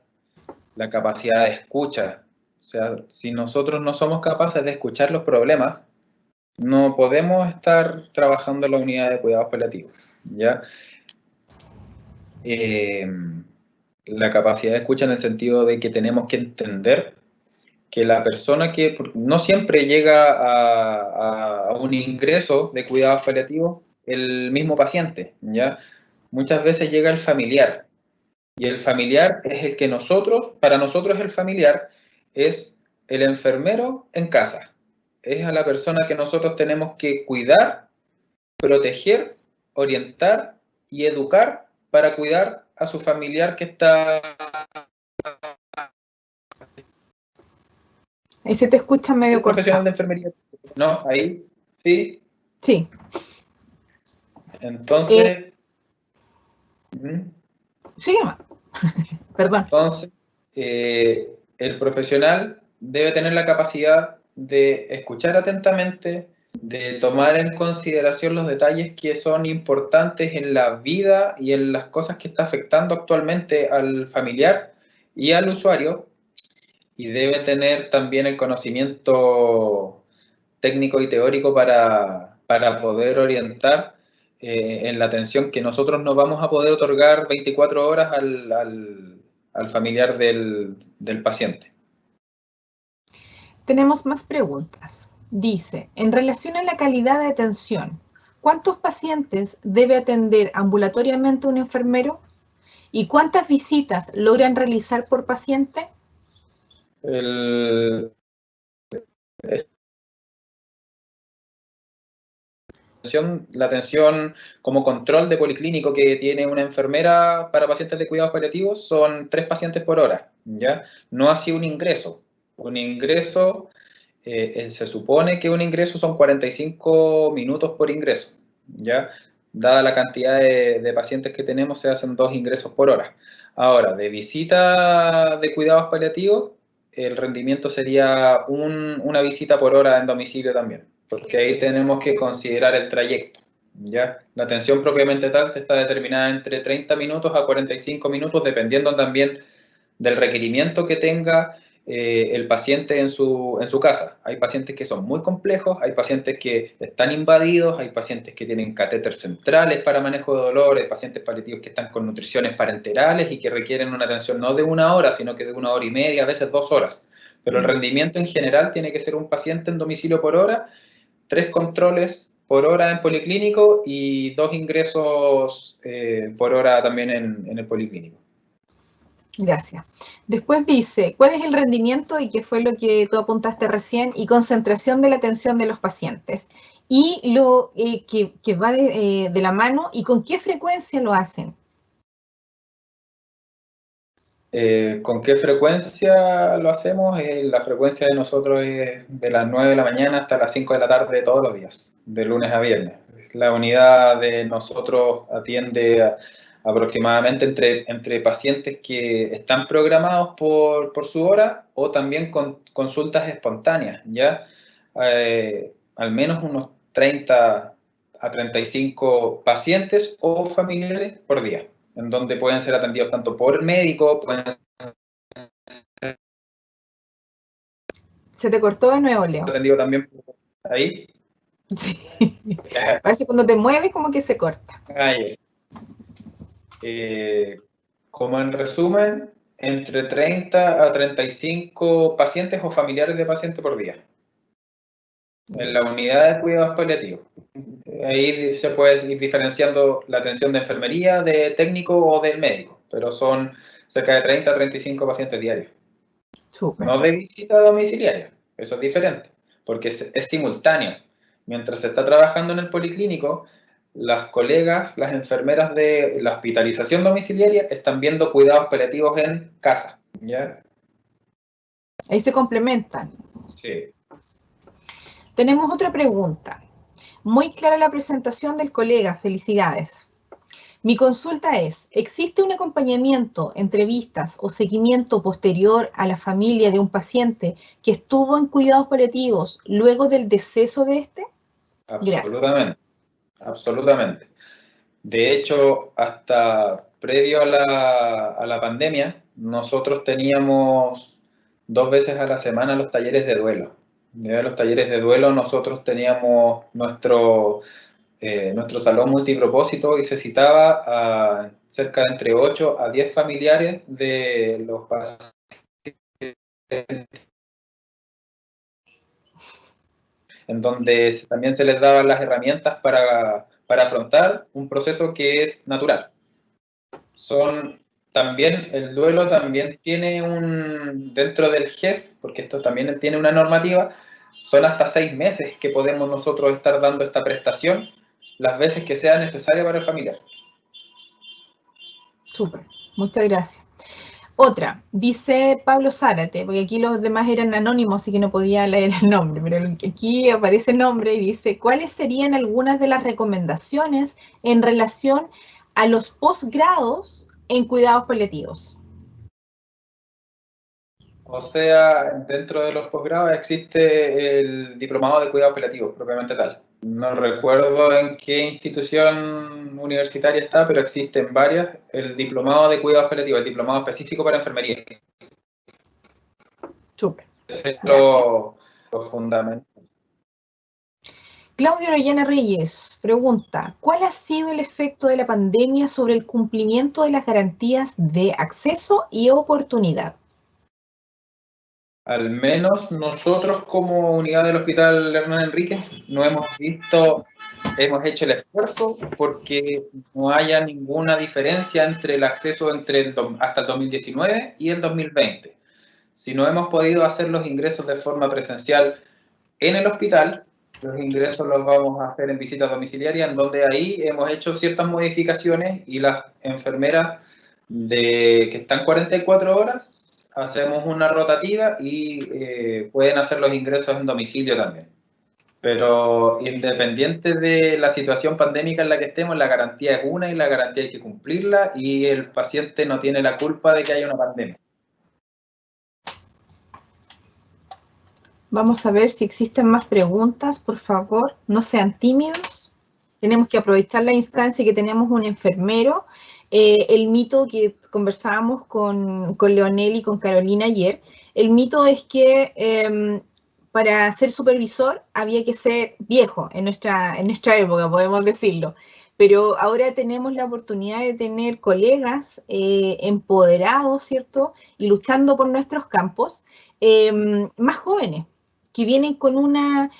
S4: la capacidad de escucha. O sea, si nosotros no somos capaces de escuchar los problemas, no podemos estar trabajando en la unidad de cuidados paliativos, ¿ya? La capacidad de escucha en el sentido de que tenemos que entender que la persona que no siempre llega a un ingreso de cuidados paliativos, el mismo paciente, ¿ya? Muchas veces llega el familiar, y el familiar es el que para nosotros el familiar es el enfermero en casa. Es a la persona que nosotros tenemos que cuidar, proteger, orientar y educar para cuidar a su familiar que está...
S2: Ahí se te escucha medio cortado.
S4: Profesional de enfermería. No, ahí, sí.
S2: Sí.
S4: Entonces...
S2: Sigue más. Perdón.
S4: Entonces, el profesional debe tener la capacidad de escuchar atentamente, de tomar en consideración los detalles que son importantes en la vida y en las cosas que está afectando actualmente al familiar y al usuario, y debe tener también el conocimiento técnico y teórico para poder orientar en la atención que nosotros no vamos a poder otorgar 24 horas al familiar del paciente.
S2: Tenemos más preguntas. Dice, en relación a la calidad de atención, ¿cuántos pacientes debe atender ambulatoriamente un enfermero? ¿Y cuántas visitas logran realizar por paciente?
S4: La atención como control de policlínico que tiene una enfermera para pacientes de cuidados paliativos son 3 pacientes por hora, ¿ya? No así un ingreso. Un ingreso, se supone que un ingreso son 45 minutos por ingreso, ¿ya? Dada la cantidad de pacientes que tenemos, se hacen 2 ingresos por hora. Ahora, de visita de cuidados paliativos, el rendimiento sería una visita por hora en domicilio también, porque ahí tenemos que considerar el trayecto, ¿ya? La atención propiamente tal se está determinada entre 30 minutos a 45 minutos, dependiendo también del requerimiento que tenga el paciente en su casa. Hay pacientes que son muy complejos, hay pacientes que están invadidos, hay pacientes que tienen catéteres centrales para manejo de dolor, hay pacientes paliativos que están con nutriciones parenterales y que requieren una atención no de 1 hora, sino que de 1 hora y media, a veces 2 horas. Pero el rendimiento en general tiene que ser un paciente en domicilio por hora, 3 controles por hora en policlínico y 2 ingresos por hora también en el policlínico.
S2: Gracias. Después dice, ¿cuál es el rendimiento y qué fue lo que tú apuntaste recién y concentración de la atención de los pacientes? Y lo que va de la mano y con qué frecuencia lo hacen.
S4: ¿Con qué frecuencia lo hacemos? La frecuencia de nosotros es de las 9 de la mañana hasta las 5 de la tarde de todos los días, de lunes a viernes. La unidad de nosotros atiende aproximadamente entre pacientes que están programados por su hora o también con consultas espontáneas, ¿ya? Al menos unos 30 a 35 pacientes o familiares por día. en donde pueden ser atendidos tanto por médico, pueden ser
S2: Se te cortó de nuevo, Leo.
S4: atendidos también por ahí.
S2: Sí. Parece que cuando te mueves como que se corta.
S4: Ahí. Como en resumen, entre 30 a 35 pacientes o familiares de paciente por día. En la unidad de cuidados paliativos. Ahí se puede ir diferenciando la atención de enfermería, de técnico o del médico, pero son cerca de 30 a 35 pacientes diarios.
S2: Súper.
S4: No de visita domiciliaria, eso es diferente, porque es simultáneo. Mientras se está trabajando en el policlínico, las colegas, las enfermeras de la hospitalización domiciliaria están viendo cuidados paliativos en casa, ¿ya?
S2: Ahí se complementan.
S4: Sí.
S2: Tenemos otra pregunta. Muy clara la presentación del colega, felicidades. Mi consulta es, ¿existe un acompañamiento, entrevistas o seguimiento posterior a la familia de un paciente que estuvo en cuidados paliativos luego del deceso de este?
S4: Absolutamente, absolutamente. De hecho, hasta previo a la pandemia, nosotros teníamos 2 veces a la semana los talleres de duelo. En los talleres de duelo nosotros teníamos nuestro salón multipropósito y se citaba a cerca de entre 8 a 10 familiares de los pacientes, en donde también se les daban las herramientas para afrontar un proceso que es natural. También el duelo también tiene dentro del GES, porque esto también tiene una normativa, son hasta 6 meses que podemos nosotros estar dando esta prestación las veces que sea necesaria para el familiar.
S2: Súper, muchas gracias. Otra, dice Pablo Zárate, porque aquí los demás eran anónimos, así que no podía leer el nombre, pero aquí aparece el nombre y dice, ¿cuáles serían algunas de las recomendaciones en relación a los posgrados en cuidados paliativos?
S4: O sea, dentro de los posgrados existe el diplomado de cuidados paliativos, propiamente tal. No recuerdo en qué institución universitaria está, pero existen varias. El diplomado de cuidados paliativos, el diplomado específico para enfermería.
S2: Súper.
S4: Es lo fundamental.
S2: Claudio Orellana Reyes pregunta, ¿cuál ha sido el efecto de la pandemia sobre el cumplimiento de las garantías de acceso y oportunidad?
S4: Al menos nosotros como unidad del Hospital Hernán Enríquez no hemos hecho el esfuerzo porque no haya ninguna diferencia entre el acceso hasta el 2019 y el 2020. Si no hemos podido hacer los ingresos de forma presencial en el hospital, los ingresos los vamos a hacer en visita domiciliaria, en donde ahí hemos hecho ciertas modificaciones y las enfermeras que están 44 horas, hacemos una rotativa y pueden hacer los ingresos en domicilio también. Pero independiente de la situación pandémica en la que estemos, la garantía es una y la garantía hay que cumplirla y el paciente no tiene la culpa de que haya una pandemia.
S2: Vamos a ver si existen más preguntas, por favor, no sean tímidos. Tenemos que aprovechar la instancia que tenemos un enfermero. El mito que conversábamos con Leonel y con Carolina ayer, el mito es que para ser supervisor había que ser viejo en nuestra época, podemos decirlo. Pero ahora tenemos la oportunidad de tener colegas empoderados, ¿cierto? Y luchando por nuestros campos, más jóvenes, que vienen con una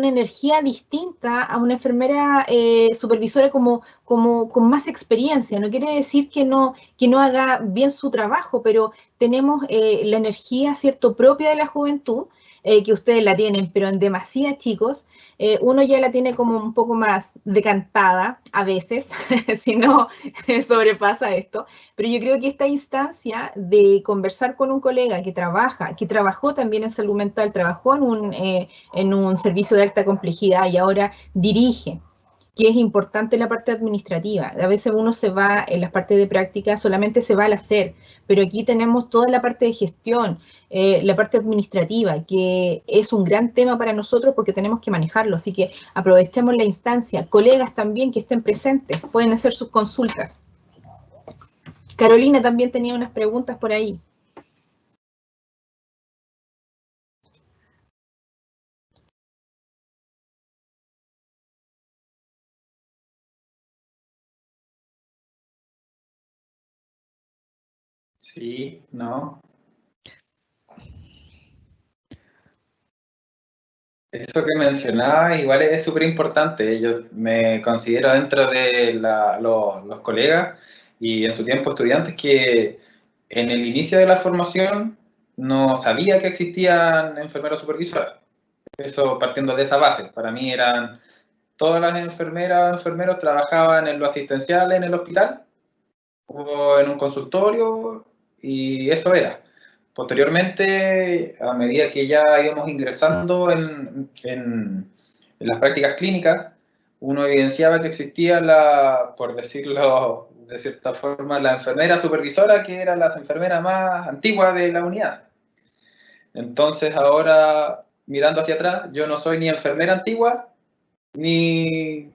S2: energía distinta a una enfermera supervisora con más experiencia. No quiere decir que no haga bien su trabajo, pero tenemos la energía, ¿cierto?, propia de la juventud, que ustedes la tienen, pero en demasía, chicos, uno ya la tiene como un poco más decantada a veces, si no sobrepasa esto, pero yo creo que esta instancia de conversar con un colega que trabajó también en salud mental, trabajó en un servicio de alta complejidad y ahora dirige, que es importante la parte administrativa. A veces uno se va en las partes de práctica, solamente se va al hacer, pero aquí tenemos toda la parte de gestión, la parte administrativa, que es un gran tema para nosotros porque tenemos que manejarlo, así que aprovechemos la instancia. Colegas también que estén presentes, pueden hacer sus consultas. Carolina también tenía unas preguntas por ahí.
S4: Sí, no. Eso que mencionaba igual es súper importante. Yo me considero dentro de los colegas y en su tiempo estudiantes que en el inicio de la formación no sabía que existían enfermeros supervisores. Eso partiendo de esa base. Para mí eran todas las enfermeras o enfermeros trabajaban en lo asistencial en el hospital o en un consultorio y eso era. Posteriormente, a medida que ya íbamos ingresando en las prácticas clínicas, uno evidenciaba que existía por decirlo de cierta forma, la enfermera supervisora, que era la enfermera más antigua de la unidad. Entonces ahora, mirando hacia atrás, yo no soy ni enfermera antigua, ni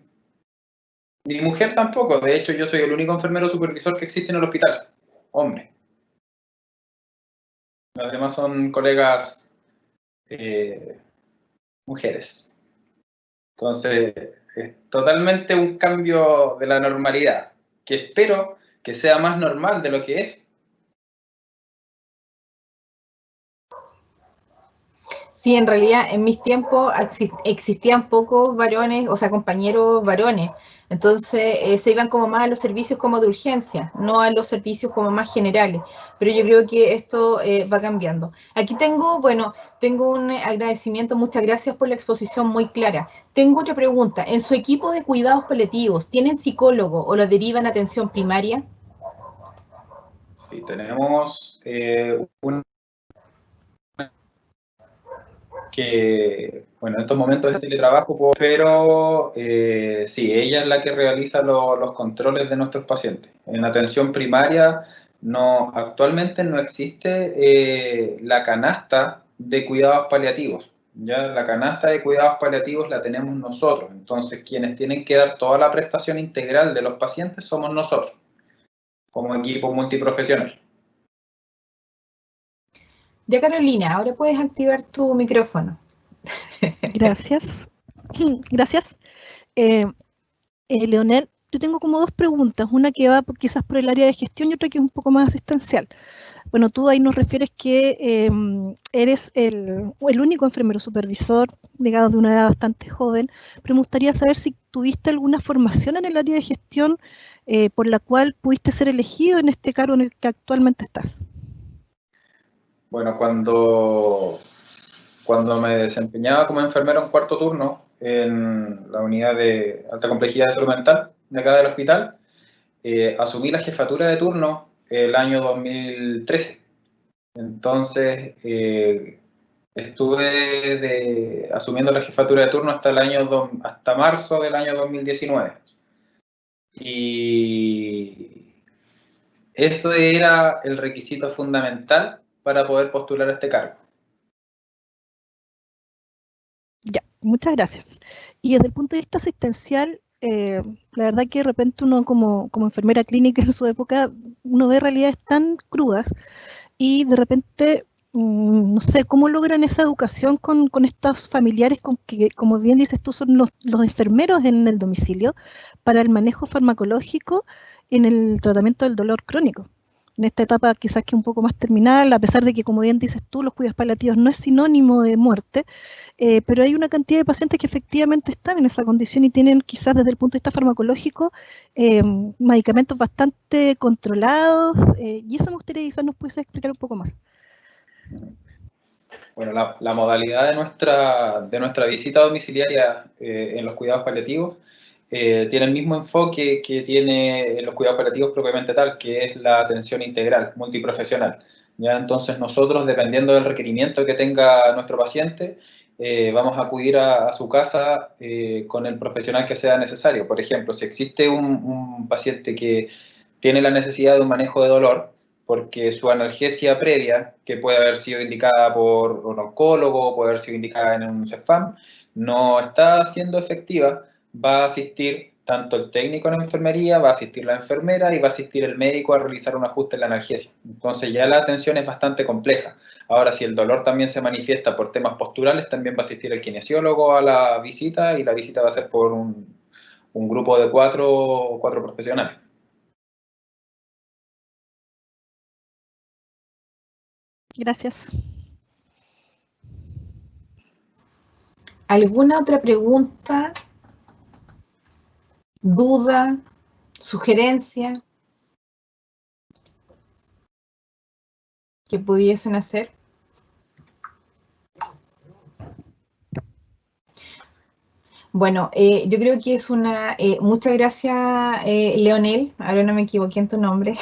S4: mujer tampoco. De hecho, yo soy el único enfermero supervisor que existe en el hospital, hombre. Las demás son colegas mujeres. Entonces, es totalmente un cambio de la normalidad, que espero que sea más normal de lo que es.
S2: Sí, en realidad en mis tiempos existían pocos varones, o sea, compañeros varones. Entonces se iban como más a los servicios como de urgencia, no a los servicios como más generales. Pero yo creo que esto va cambiando. Aquí tengo, bueno, tengo un agradecimiento, muchas gracias por la exposición muy clara. Tengo otra pregunta. ¿En su equipo de cuidados paliativos tienen psicólogo o lo derivan a atención primaria?
S4: Sí, tenemos un que, bueno, en estos momentos es teletrabajo, pero sí, ella es la que realiza los controles de nuestros pacientes. En atención primaria, no, actualmente no existe la canasta de cuidados paliativos. Ya la canasta de cuidados paliativos la tenemos nosotros. Entonces, quienes tienen que dar toda la prestación integral de los pacientes somos nosotros, como equipo multiprofesional.
S2: Ya, Carolina, ahora puedes activar tu micrófono.
S1: Gracias. Gracias. Leonel, yo tengo como dos preguntas, una que va quizás por el área de gestión y otra que es un poco más asistencial. Bueno, tú ahí nos refieres que eres el único enfermero supervisor, digamos, de una edad bastante joven, pero me gustaría saber si tuviste alguna formación en el área de gestión por la cual pudiste ser elegido en este cargo en el que actualmente estás.
S4: Bueno, cuando me desempeñaba como enfermero en cuarto turno en la unidad de alta complejidad de salud mental de acá del hospital, asumí la jefatura de turno el año 2013. Entonces, estuve asumiendo la jefatura de turno hasta marzo del año 2019. Y eso era el requisito fundamental para poder postular a este cargo.
S1: Ya, muchas gracias. Y desde el punto de vista asistencial, la verdad que de repente uno como enfermera clínica en su época, uno ve realidades tan crudas y de repente, no sé, ¿cómo logran esa educación con estos familiares con que, como bien dices tú, son los enfermeros en el domicilio para el manejo farmacológico en el tratamiento del dolor crónico? En esta etapa quizás que un poco más terminal, a pesar de que, como bien dices tú, los cuidados paliativos no es sinónimo de muerte, pero hay una cantidad de pacientes que efectivamente están en esa condición y tienen quizás desde el punto de vista farmacológico medicamentos bastante controlados, y eso me gustaría quizás nos puedes explicar un poco más.
S4: Bueno, la modalidad de nuestra visita domiciliaria en los cuidados paliativos tiene el mismo enfoque que tiene en los cuidados paliativos propiamente tal, que es la atención integral, multiprofesional. ¿Ya? Entonces nosotros, dependiendo del requerimiento que tenga nuestro paciente, vamos a acudir a su casa con el profesional que sea necesario. Por ejemplo, si existe un paciente que tiene la necesidad de un manejo de dolor, porque su analgesia previa, que puede haber sido indicada por un oncólogo, puede haber sido indicada en un CEFAM, no está siendo efectiva, va a asistir tanto el técnico en enfermería, va a asistir la enfermera y va a asistir el médico a realizar un ajuste en la analgesia. Entonces ya la atención es bastante compleja. Ahora, si el dolor también se manifiesta por temas posturales, también va a asistir el kinesiólogo a la visita y la visita va a ser por un grupo de cuatro profesionales.
S1: Gracias.
S2: ¿Alguna otra pregunta, duda, sugerencia que pudiesen hacer? Bueno, yo creo que es una... muchas gracias, Leonel. Ahora no me equivoqué en tu nombre.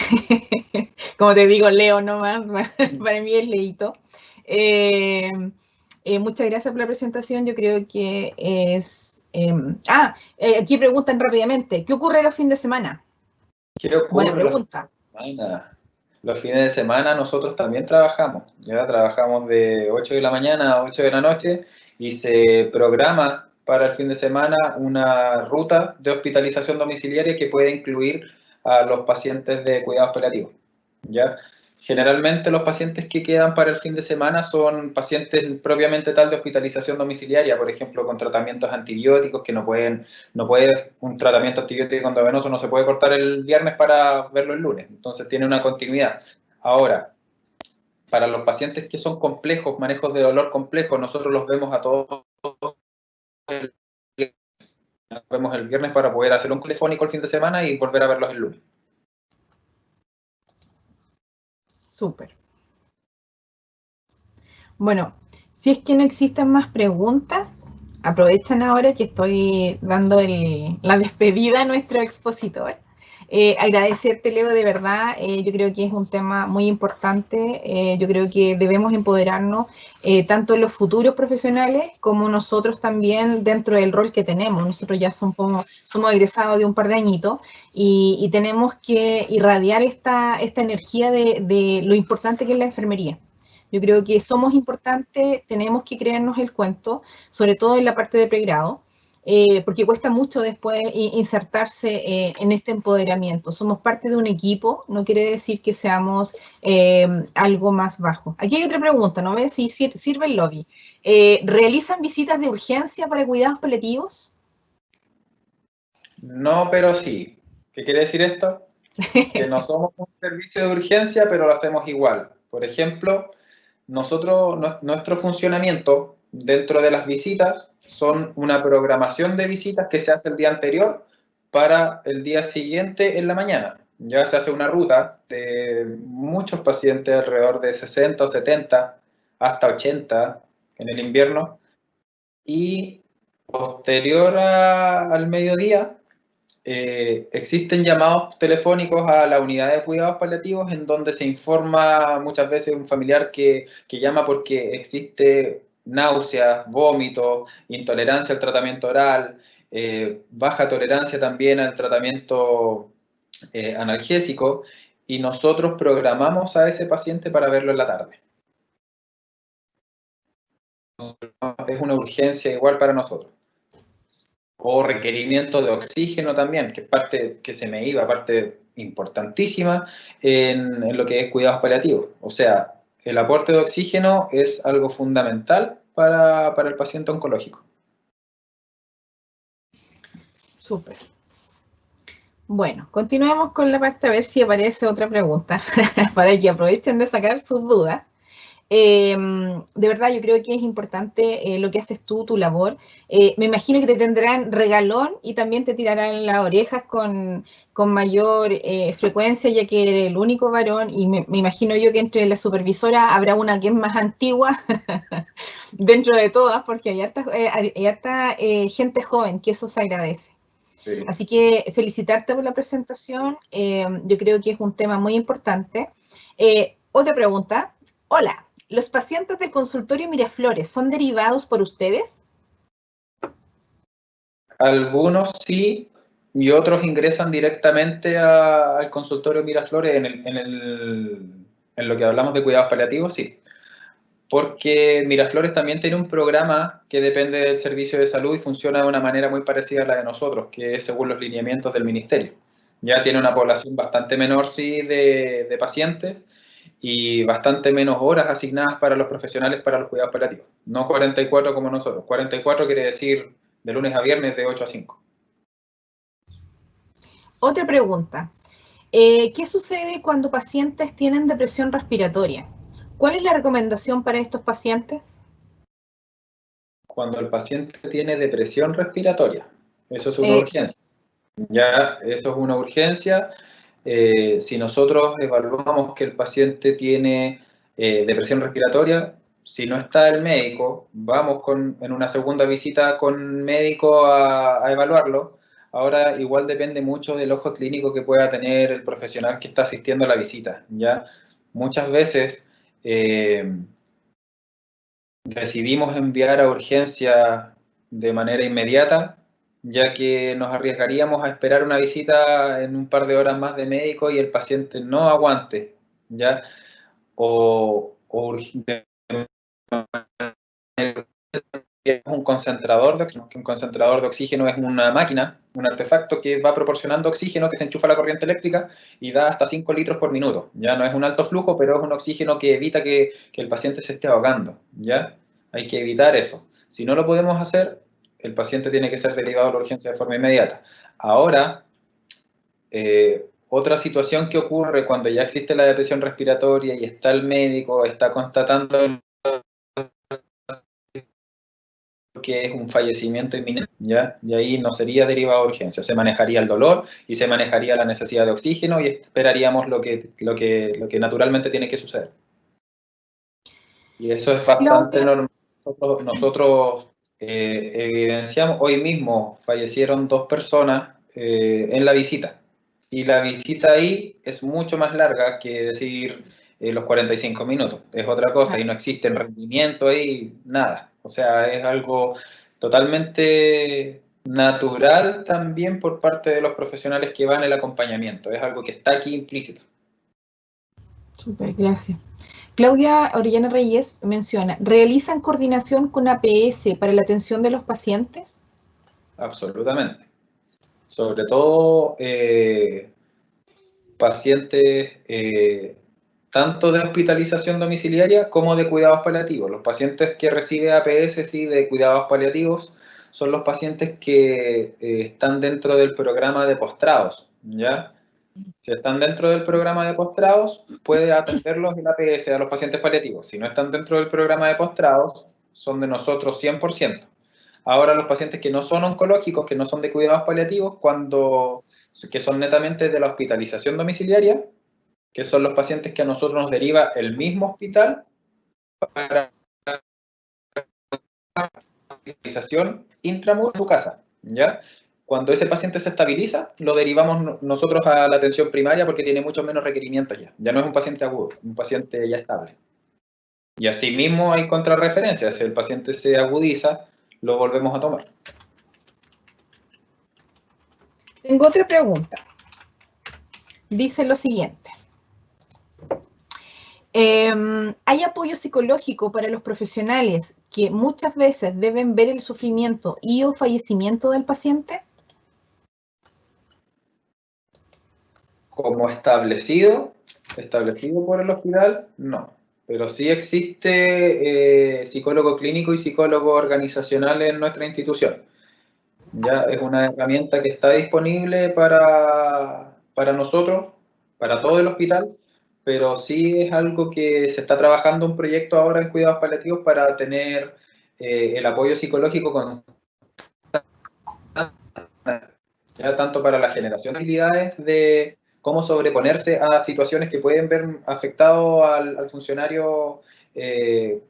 S2: Como te digo, Leo nomás. Para mí es Leito. Muchas gracias por la presentación. Yo creo que es... aquí preguntan rápidamente. ¿Qué ocurre los fines de semana?
S4: ¿Qué ocurre?
S2: Buena pregunta.
S4: Los fines de semana nosotros también trabajamos. Ya trabajamos de 8 de la mañana a 8 de la noche y se programa para el fin de semana una ruta de hospitalización domiciliaria que puede incluir a los pacientes de cuidados paliativos. ¿Ya? Generalmente los pacientes que quedan para el fin de semana son pacientes propiamente tal de hospitalización domiciliaria, por ejemplo, con tratamientos antibióticos que no puede un tratamiento antibiótico endovenoso no se puede cortar el viernes para verlo el lunes, entonces tiene una continuidad. Ahora, para los pacientes que son complejos, manejos de dolor complejos, nosotros los vemos a todos el viernes para poder hacer un telefónico el fin de semana y volver a verlos el lunes.
S2: Súper. Bueno, si es que no existen más preguntas, aprovechan ahora que estoy dando la despedida a nuestro expositor. Agradecerte, Leo, de verdad. Yo creo que es un tema muy importante. Yo creo que debemos empoderarnos tanto en los futuros profesionales como nosotros también dentro del rol que tenemos. Nosotros ya somos egresados de un par de añitos y tenemos que irradiar esta energía de lo importante que es la enfermería. Yo creo que somos importantes, tenemos que creernos el cuento, sobre todo en la parte de pregrado, porque cuesta mucho después insertarse en este empoderamiento. Somos parte de un equipo, no quiere decir que seamos algo más bajo. Aquí hay otra pregunta, ¿no ves? Si sirve el lobby. ¿Realizan visitas de urgencia para cuidados paliativos?
S4: No, pero sí. ¿Qué quiere decir esto? Que no somos un servicio de urgencia, pero lo hacemos igual. Por ejemplo, nuestro funcionamiento dentro de las visitas son una programación de visitas que se hace el día anterior para el día siguiente en la mañana. Ya se hace una ruta de muchos pacientes, alrededor de 60 o 70, hasta 80 en el invierno, y posterior al mediodía existen llamados telefónicos a la unidad de cuidados paliativos en donde se informa muchas veces un familiar que llama porque existe náuseas, vómitos, intolerancia al tratamiento oral, baja tolerancia también al tratamiento analgésico, y nosotros programamos a ese paciente para verlo en la tarde. Es una urgencia igual para nosotros. O requerimiento de oxígeno también, que es parte que se me iba, parte importantísima en lo que es cuidados paliativos. O sea, el aporte de oxígeno es algo fundamental para el paciente oncológico.
S2: Súper. Bueno, continuemos con la parte a ver si aparece otra pregunta para que aprovechen de sacar sus dudas. De verdad, yo creo que es importante lo que haces tú, tu labor. Me imagino que te tendrán regalón y también te tirarán las orejas con mayor frecuencia, ya que eres el único varón, y me imagino yo que entre las supervisoras habrá una que es más antigua dentro de todas, porque hay harta gente joven, que eso se agradece. Sí. Así que felicitarte por la presentación. Yo creo que es un tema muy importante. Otra pregunta. Hola. ¿Los pacientes del consultorio Miraflores son derivados por ustedes?
S4: Algunos sí, y otros ingresan directamente al consultorio Miraflores en lo que hablamos de cuidados paliativos, sí. porque Miraflores también tiene un programa que depende del servicio de salud y funciona de una manera muy parecida a la de nosotros, que es según los lineamientos del ministerio. Ya tiene una población bastante menor, sí, de pacientes y bastante menos horas asignadas para los profesionales para los cuidados paliativos. No 44 como nosotros. 44 quiere decir de lunes a viernes de 8 a 5.
S2: Otra pregunta. ¿Qué sucede cuando pacientes tienen depresión respiratoria? ¿Cuál es la recomendación para estos pacientes?
S4: Cuando el paciente tiene depresión respiratoria, eso es una urgencia. Ya, eso es una urgencia. Si nosotros evaluamos que el paciente tiene depresión respiratoria, si no está el médico, vamos en una segunda visita con médico a evaluarlo. Ahora, igual depende mucho del ojo clínico que pueda tener el profesional que está asistiendo a la visita, ¿ya? Muchas veces decidimos enviar a urgencia de manera inmediata, ya que nos arriesgaríamos a esperar una visita en un par de horas más de médico y el paciente no aguante, ¿ya? O un concentrador de oxígeno, que un concentrador de oxígeno es una máquina, un artefacto que va proporcionando oxígeno que se enchufa a la corriente eléctrica y da hasta 5 litros por minuto. Ya no es un alto flujo, pero es un oxígeno que evita que el paciente se esté ahogando, ¿ya? Hay que evitar eso. Si no lo podemos hacer, el paciente tiene que ser derivado a la urgencia de forma inmediata. Ahora, otra situación que ocurre cuando ya existe la depresión respiratoria y está el médico, está constatando que es un fallecimiento inminente, ¿ya? Y ahí no sería derivado a urgencia, se manejaría el dolor y se manejaría la necesidad de oxígeno y esperaríamos lo que naturalmente tiene que suceder. Y eso es bastante normal. Nosotros evidenciamos, hoy mismo fallecieron 2 personas en la visita. Y la visita ahí es mucho más larga que decir los 45 minutos. Es otra cosa y no existe rendimiento ahí, nada. O sea, es algo totalmente natural también por parte de los profesionales que van en el acompañamiento. Es algo que está aquí implícito.
S2: Súper, gracias. Claudia Orellana Reyes menciona, ¿realizan coordinación con APS para la atención de los pacientes?
S4: Absolutamente. Sobre todo pacientes tanto de hospitalización domiciliaria como de cuidados paliativos. Los pacientes que recibe APS, sí, de cuidados paliativos, son los pacientes que están dentro del programa de postrados, ¿ya? Si están dentro del programa de postrados, puede atenderlos el APS a los pacientes paliativos. Si no están dentro del programa de postrados, son de nosotros 100%. Ahora los pacientes que no son oncológicos, que no son de cuidados paliativos, que son netamente de la hospitalización domiciliaria, que son los pacientes que a nosotros nos deriva el mismo hospital para hospitalización intramuros de su casa, ¿ya? Cuando ese paciente se estabiliza, lo derivamos nosotros a la atención primaria porque tiene muchos menos requerimientos ya. Ya no es un paciente agudo, es un paciente ya estable. Y asimismo hay contrarreferencias. Si el paciente se agudiza, lo volvemos a tomar.
S2: Tengo otra pregunta. Dice lo siguiente. ¿Hay apoyo psicológico para los profesionales que muchas veces deben ver el sufrimiento y o fallecimiento del paciente?
S4: Como establecido por el hospital, no. Pero sí existe psicólogo clínico y psicólogo organizacional en nuestra institución. Ya es una herramienta que está disponible para nosotros, para todo el hospital, pero sí es algo que se está trabajando un proyecto ahora en cuidados paliativos para tener el apoyo psicológico constante, ya tanto para la generación de habilidades de cómo sobreponerse a situaciones que pueden ver afectado al funcionario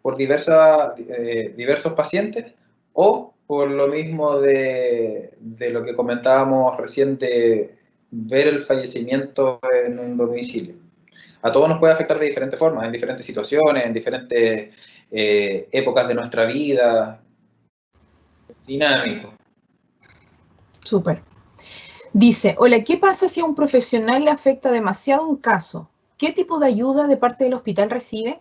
S4: por diversos pacientes, o por lo mismo de lo que comentábamos recién de ver el fallecimiento en un domicilio. A todos nos puede afectar de diferentes formas, en diferentes situaciones, en diferentes épocas de nuestra vida. Dinámico.
S2: Súper. Dice, hola, ¿qué pasa si a un profesional le afecta demasiado un caso? ¿Qué tipo de ayuda de parte del hospital recibe?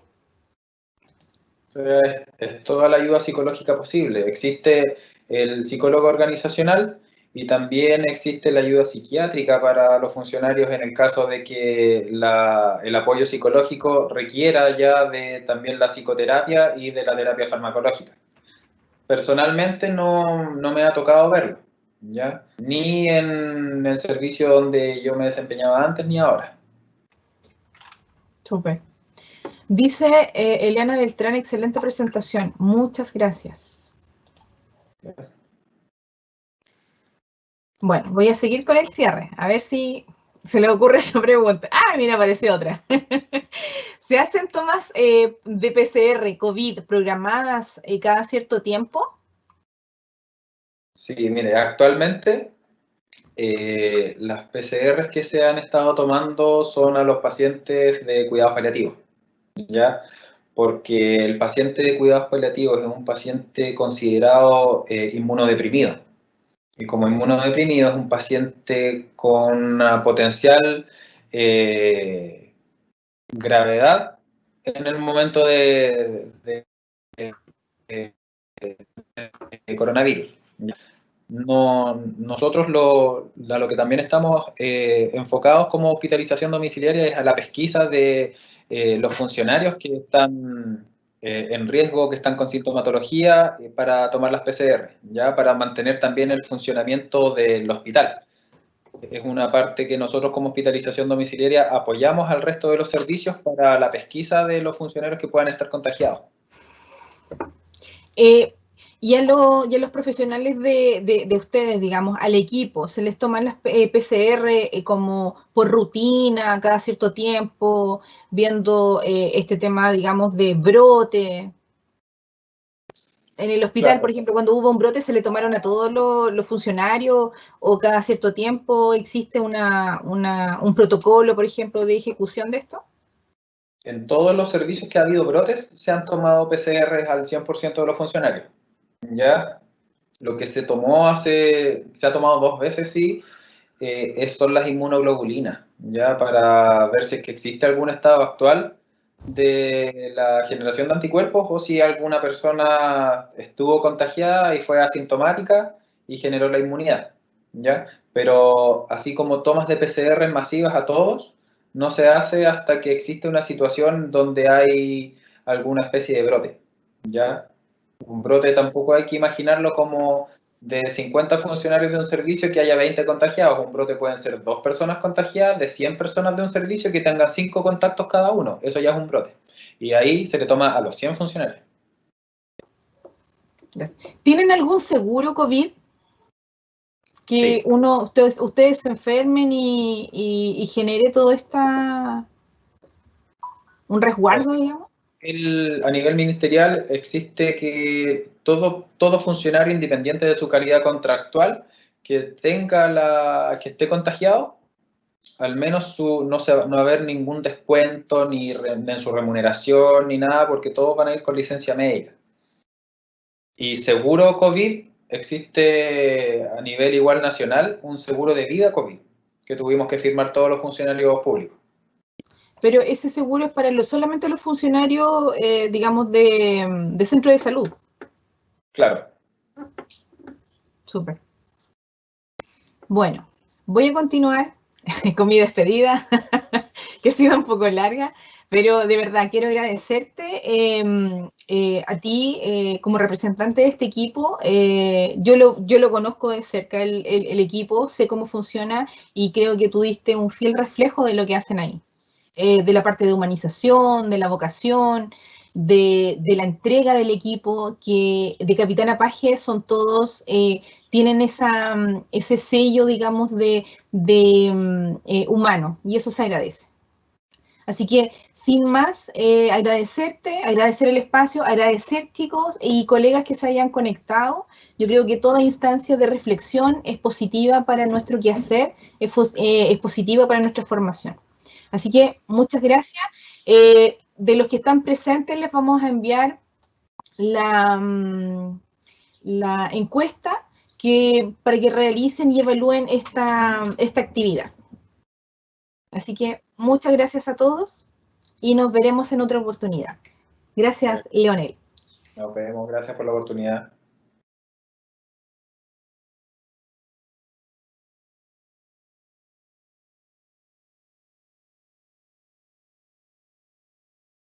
S4: Es toda la ayuda psicológica posible. Existe el psicólogo organizacional y también existe la ayuda psiquiátrica para los funcionarios en el caso de que el apoyo psicológico requiera ya de también la psicoterapia y de la terapia farmacológica. Personalmente no me ha tocado verlo, ¿ya? Ni en el servicio donde yo me desempeñaba antes ni ahora.
S2: Súper. Dice Eliana Beltrán, excelente presentación. Muchas gracias.
S4: Gracias.
S2: Bueno, voy a seguir con el cierre, a ver si se le ocurre otra pregunta. ¡Ah, mira, apareció otra! ¿Se hacen tomas de PCR COVID programadas cada cierto tiempo?
S4: Sí, mire, actualmente las PCRs que se han estado tomando son a los pacientes de cuidados paliativos, ¿ya? Porque el paciente de cuidados paliativos es un paciente considerado inmunodeprimido. Y como inmunodeprimido es un paciente con una potencial gravedad en el momento de coronavirus. Nosotros a lo que también estamos enfocados como hospitalización domiciliaria es a la pesquisa de los funcionarios que están en riesgo, que están con sintomatología para tomar las PCR, ya para mantener también el funcionamiento del hospital. Es una parte que nosotros como hospitalización domiciliaria apoyamos al resto de los servicios para la pesquisa de los funcionarios que puedan estar contagiados.
S2: Y a los profesionales de ustedes, digamos, al equipo, ¿se les toman las PCR como por rutina, cada cierto tiempo, viendo este tema, digamos, de brote? En el hospital,
S4: Claro.
S2: por ejemplo, cuando hubo un brote, ¿se le tomaron a todos los funcionarios o cada cierto tiempo existe un protocolo, por ejemplo, de ejecución de esto?
S4: En todos los servicios que ha habido brotes, se han tomado PCR al 100% de los funcionarios. ¿Ya? Lo que se ha tomado 2 veces, sí, son las inmunoglobulinas, ¿ya? Para ver si es que existe algún estado actual de la generación de anticuerpos o si alguna persona estuvo contagiada y fue asintomática y generó la inmunidad, ¿ya? Pero así como tomas de PCR masivas a todos, no se hace hasta que existe una situación donde hay alguna especie de brote, ¿ya? Un brote tampoco hay que imaginarlo como de 50 funcionarios de un servicio que haya 20 contagiados. Un brote pueden ser 2 personas contagiadas, de 100 personas de un servicio que tengan 5 contactos cada uno. Eso ya es un brote. Y ahí se le toma a los 100 funcionarios.
S2: ¿Tienen algún seguro COVID? Que
S4: sí.
S2: ustedes se enfermen y genere todo un resguardo, digamos.
S4: A nivel ministerial existe que todo funcionario, independiente de su calidad contractual, que esté contagiado, al menos no va a haber ningún descuento ni en su remuneración ni nada, porque todos van a ir con licencia médica. Y seguro COVID, existe a nivel igual nacional un seguro de vida COVID, que tuvimos que firmar todos los funcionarios públicos.
S2: Pero ese seguro es para solamente los funcionarios, digamos, de centro de salud.
S4: Claro.
S2: Súper. Bueno, voy a continuar con mi despedida, que ha sido un poco larga, pero de verdad quiero agradecerte a ti como representante de este equipo. Yo lo conozco de cerca, el equipo, sé cómo funciona y creo que tú diste un fiel reflejo de lo que hacen ahí. De la parte de humanización, de la vocación, de la entrega del equipo, que de Capitana Paje son todos, tienen ese sello, digamos, de humano, y eso se agradece. Así que, sin más, agradecer el espacio, agradecer chicos y colegas que se hayan conectado. Yo creo que toda instancia de reflexión es positiva para nuestro quehacer, es positiva para nuestra formación. Así que muchas gracias. De los que están presentes les vamos a enviar la encuesta para que realicen y evalúen esta actividad. Así que muchas gracias a todos y nos veremos en otra oportunidad. Gracias, Leonel.
S4: Nos vemos, gracias por la oportunidad.